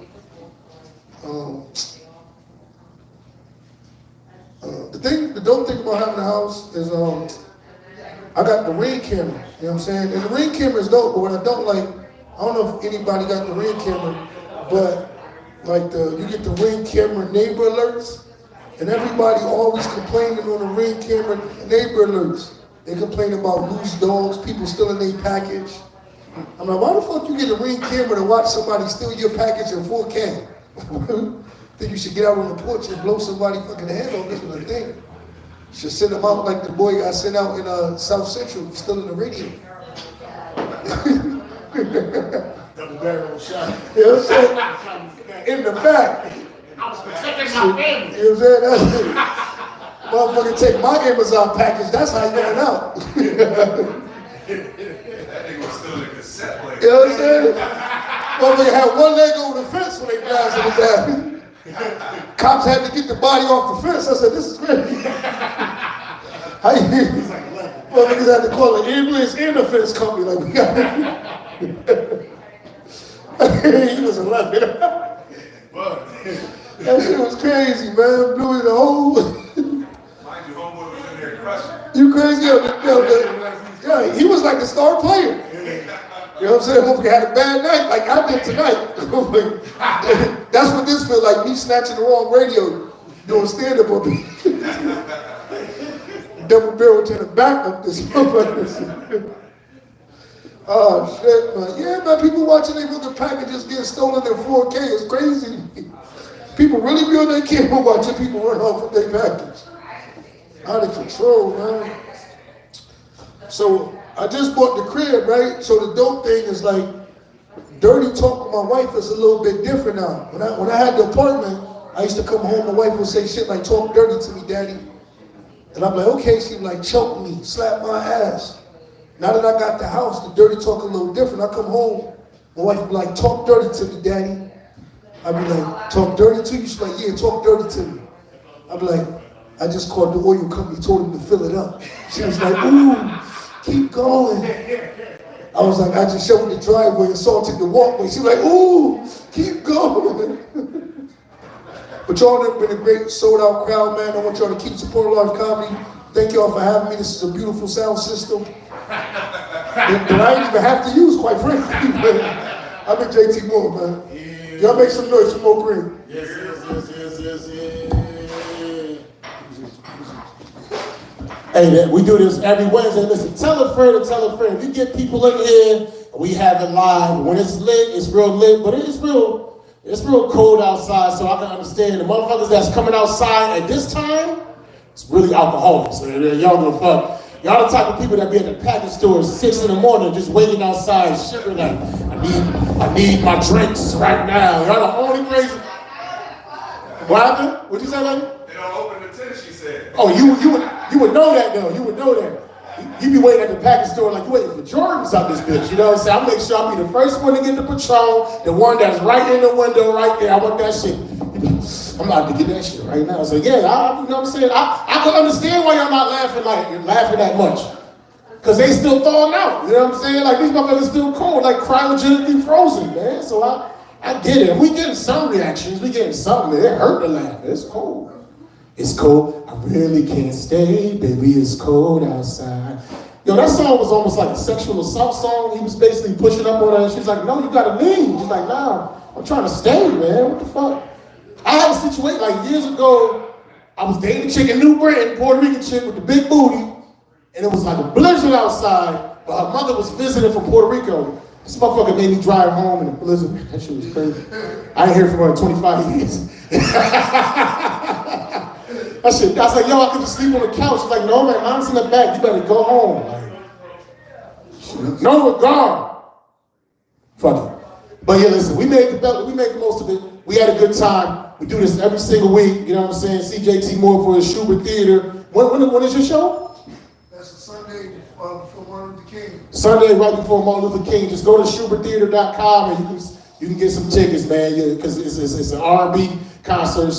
The dope thing about having a house is I got the Ring camera, you know what I'm saying? And the Ring camera is dope, but what I don't like, I don't know if anybody got the Ring camera, but like you get the Ring camera neighbor alerts, and everybody always complaining on the Ring camera neighbor alerts. They complain about loose dogs, people stealing their package. I'm like, why the fuck you get a Ring camera to watch somebody steal your package in 4K? Think you should get out on the porch and blow somebody fucking head off. That's what I think. Should send them out like the boy got sent out in South Central, still in the radio. Double barrel shot. You know what I'm saying? In the back. I was protecting my family. You know what I'm saying? That's it. Motherfucker take my Amazon package, that's how you getting out. That nigga was still in the cassette player. You know what I'm saying? Motherfucker had one leg over the fence when they blasted his ass. Cops had to get the body off the fence. I said, this is crazy. How you motherfuckers had to call an ambulance and a fence company like we got it. He was 11. That shit was crazy, man. Blew in the hole. Mind you, homeboy was in there crushing. You crazy? Yeah, he was like the star player. You know what I'm saying? Motherfucker had a bad night like I did tonight. That's what this feel like, me snatching the wrong radio, doing stand-up on me. Double barrel to the back of this motherfucker. Oh shit, man. Yeah, man, people watching their fucking packages get stolen in 4K is crazy to me. People really be on their camera watching people run off with their package. Out of control, man. So I just bought the crib, right? So the dope thing is like, dirty talk with my wife is a little bit different now. When I had the apartment, I used to come home, my wife would say shit like, talk dirty to me, daddy. And I'm like, okay, she'd like choke me, slap my ass. Now that I got the house, the dirty talk a little different. I come home, my wife would be like, talk dirty to me, daddy. I'd be like, talk dirty to you? She's like, yeah, talk dirty to me. I'd be like, I just called the oil company, told them to fill it up. She was like, ooh, keep going. I was like, I just showed the driveway and salted the walkway. She was like, ooh, keep going. But y'all have been a great sold out crowd, man. I want y'all to keep supporting live comedy. Thank y'all for having me. This is a beautiful sound system that I didn't even have to use, quite frankly. I'm in JT Moore, man. Yeah. Y'all make some noise for Mo Green. Yes. Hey, we do this every Wednesday. Listen, tell a friend and tell a friend. We get people in here, we have it live. When it's lit, it's real lit, but it's real cold outside, so I can understand the motherfuckers that's coming outside at this time, it's really alcoholics. Y'all gonna fuck. Y'all the type of people that be at the package store at 6 in the morning just waiting outside, shivering like, I need my drinks right now. Y'all the only crazy. What happened? What'd you say, lady? They don't open the tent, she said. Oh, you would know that though. You would know that. You be waiting at the package store like you waiting for Jordans out this bitch. You know what I'm saying? I make sure I be the first one to get the Patron, the one that's right in the window right there. I want that shit. I'm about to get that shit right now. So yeah, you know what I'm saying? I can understand why y'all not laughing that much. Cause they still thawing out. You know what I'm saying? Like these motherfuckers still cold, like cryogenically frozen, man. So I get it. We getting some reactions. We getting something. It hurt to laugh. It's cold. It's cold. I really can't stay, baby. It's cold outside. Yo, that song was almost like a sexual assault song. He was basically pushing up on her, and she's like, "No, you gotta leave." She's like, "Nah, I'm trying to stay, man. What the fuck?" I had a situation like years ago. I was dating a chick in New Britain, Puerto Rican chick with the big booty, and it was like a blizzard outside. But her mother was visiting from Puerto Rico. This motherfucker made me drive home in a blizzard. That shit was crazy. I ain't heard from her in 25 years. I was like, yo, I could just sleep on the couch. She's like, no, man, mom's in the back. You better go home. Like, no regard. Fuck it. But yeah, listen, we made the most of it. We had a good time. We do this every single week. You know what I'm saying? CJT Moore for his Schubert Theater. When is your show? That's a Sunday before Martin Luther King. Sunday, right before Martin Luther King. Just go to SchubertTheater.com and you can get some tickets, man. Because it's an R&B concert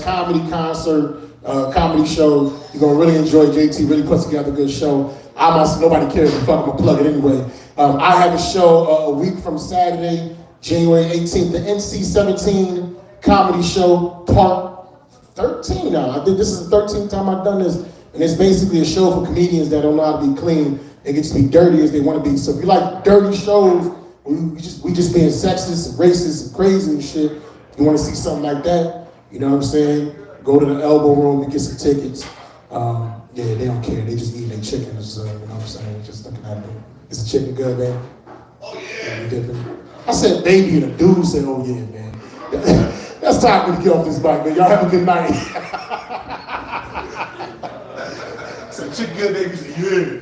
/ comedy concert. Comedy show. You're gonna really enjoy. JT really puts together a good show. Nobody cares. Fuck, I'm gonna plug it anyway. I have a show a week from Saturday, January 18th, the NC-17 comedy show, part 13 now. I think this is the 13th time I've done this, and it's basically a show for comedians that don't know how to be clean. They can just be dirty as they want to be. So if you like dirty shows, we just being sexist and racist and crazy and shit, you want to see something like that, you know what I'm saying? Go to the Elbow Room and get some tickets. Yeah, they don't care. They just eat their chicken. You know what I'm saying? Just looking at them. Is the chicken good, man? Oh, yeah. Different. I said baby, and a dude said, oh, yeah, man. That's time for me to get off this bike, man. Y'all have a good night. I said, chicken good, baby? He said, yeah.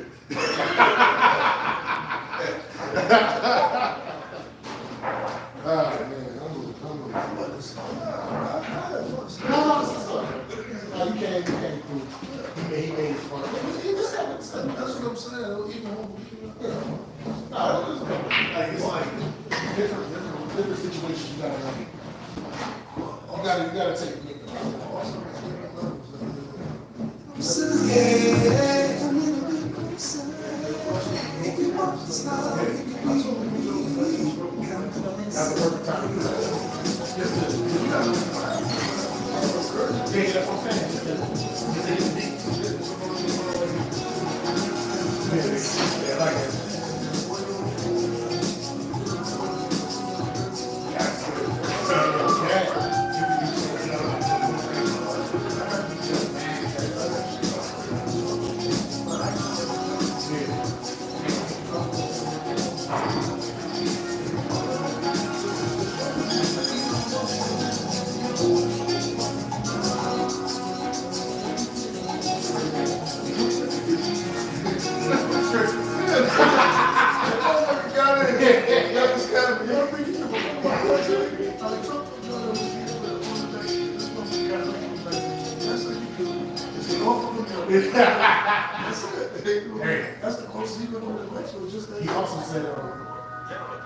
No, you can't. He made it fun. That's what I'm saying. No, it's like different situations you gotta take. That's the perfect time. Yeah, that's what I'm saying. Yeah, I like it. That's the closest he could do to Mexico. He also said, I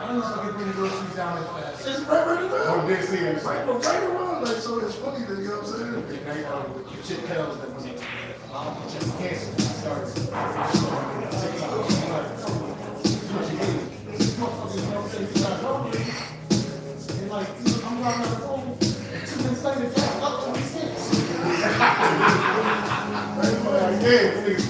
don't know if I can bring the groceries down that fast. It's right there. Oh, big see, it's like, right around. Like, so it's funny that, you know what I'm saying? Your chick tells that when you cancel, it starts. And like, I'm going on the phone, 2 minutes later, it's like, up 26. Yeah, please.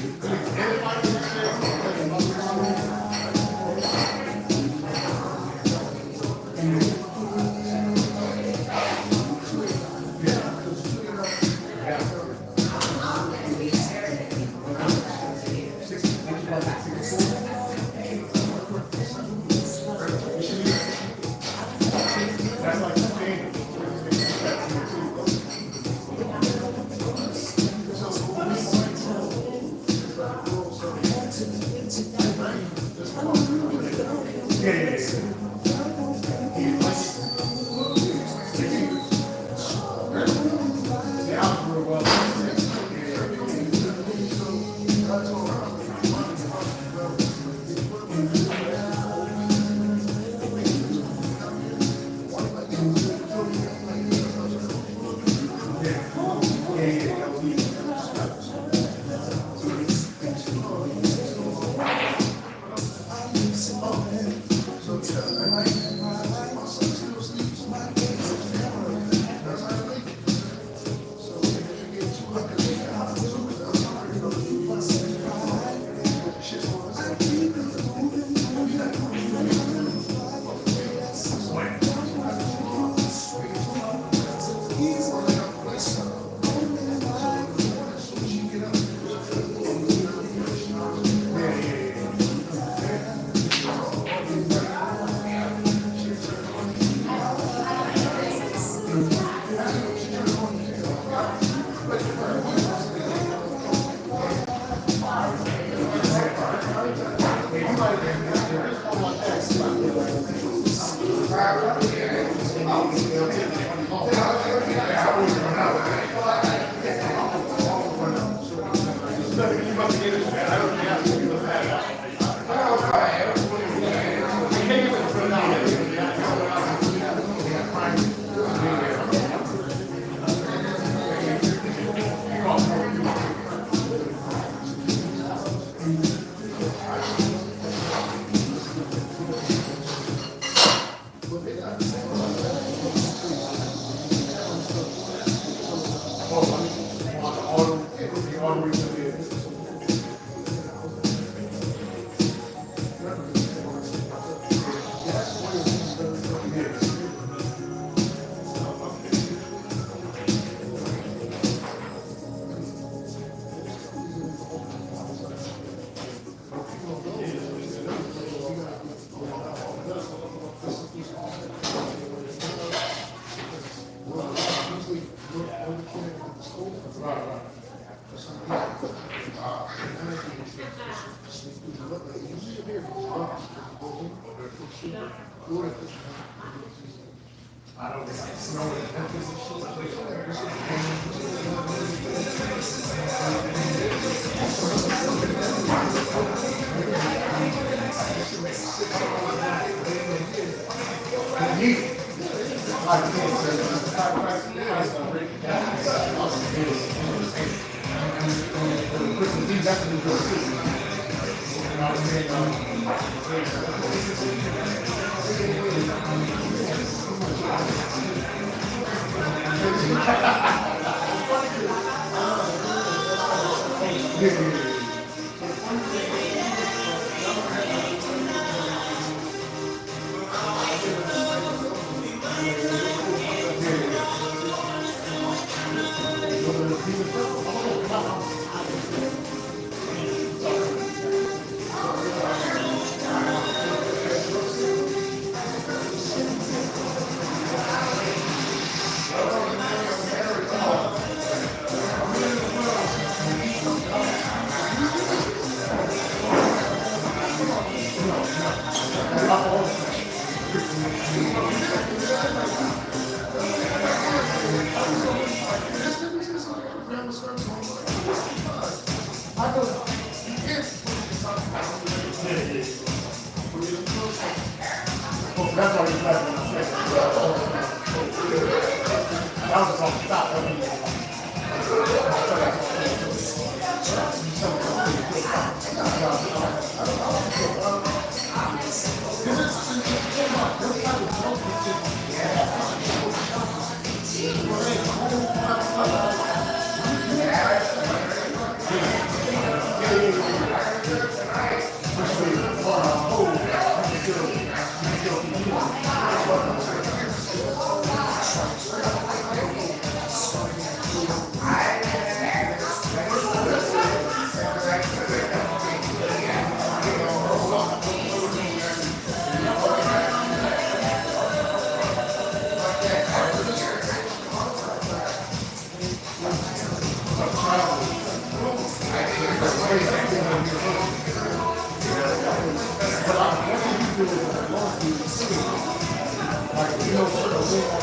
Like, you know, sort of,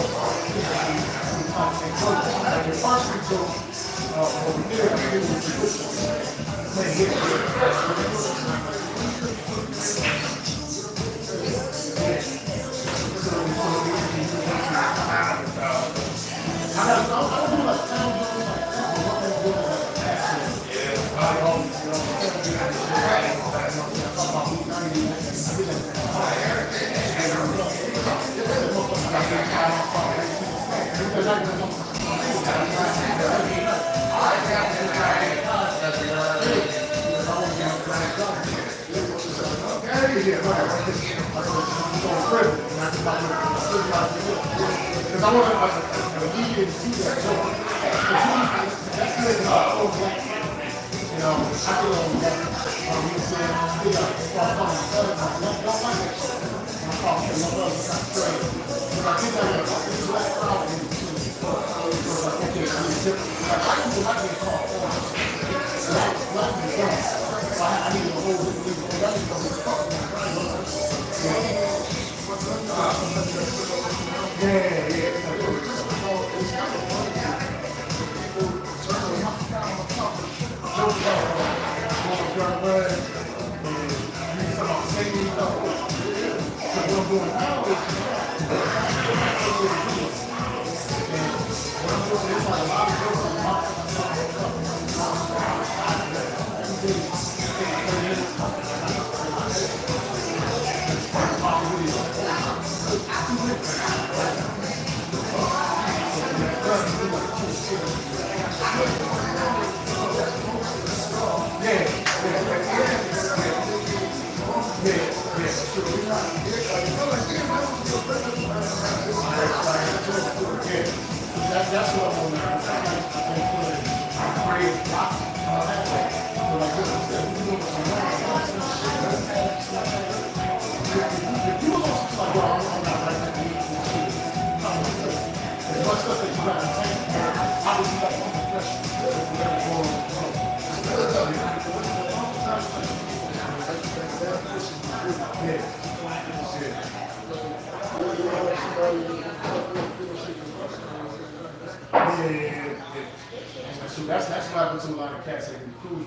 So that's what happens to a lot of cats that do cruise.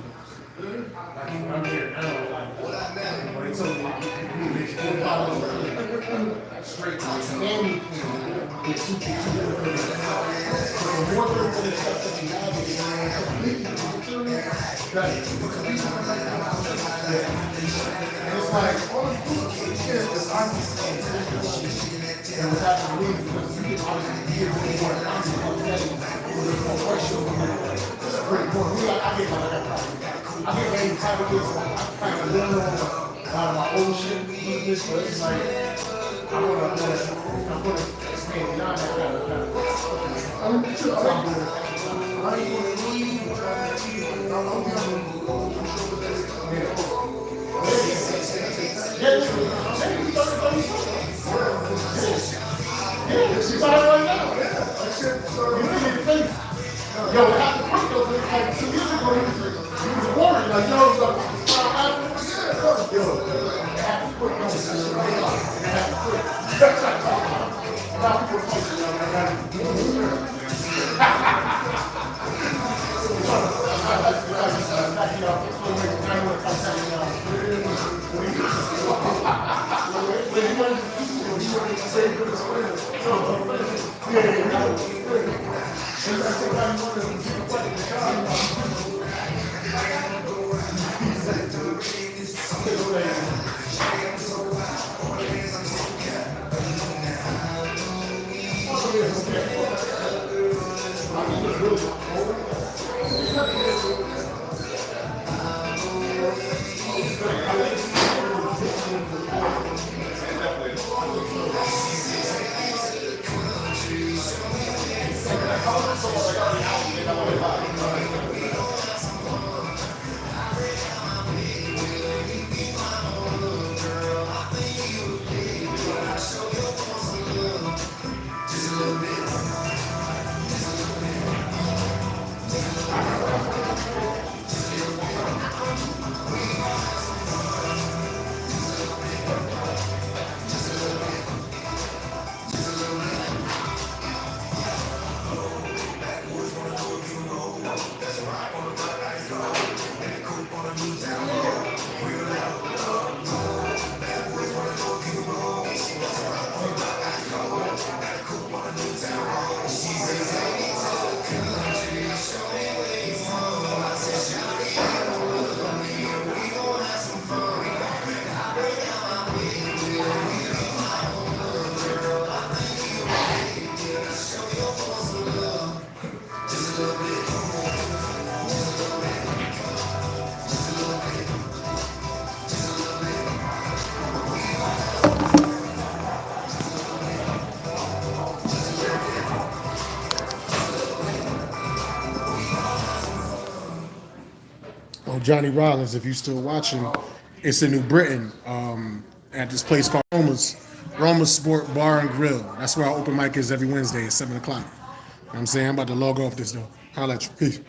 Like I'm there now, like when they told me they full bottle straight to his family with two people. So the more people and stuff that you have, it's completely and it's like all you do is understand and what's happening because you can obviously hear more content there's no pressure on you. It's pretty important. I get ready to type of this, I kind of learn on a lot of my old shit, but it's like, I want to expand beyond that kind of I'm doing she's on it right now. You see his face. Yo, what happened quick though, it's like 2 years ago, he was a warrior. Like, yo, he's like, Johnny Rollins, if you're still watching. It's in New Britain, at this place called Roma's Sport Bar and Grill. That's where our open mic is every Wednesday at 7 o'clock. You know what I'm saying? I'm about to log off this though. Holla at you. Peace.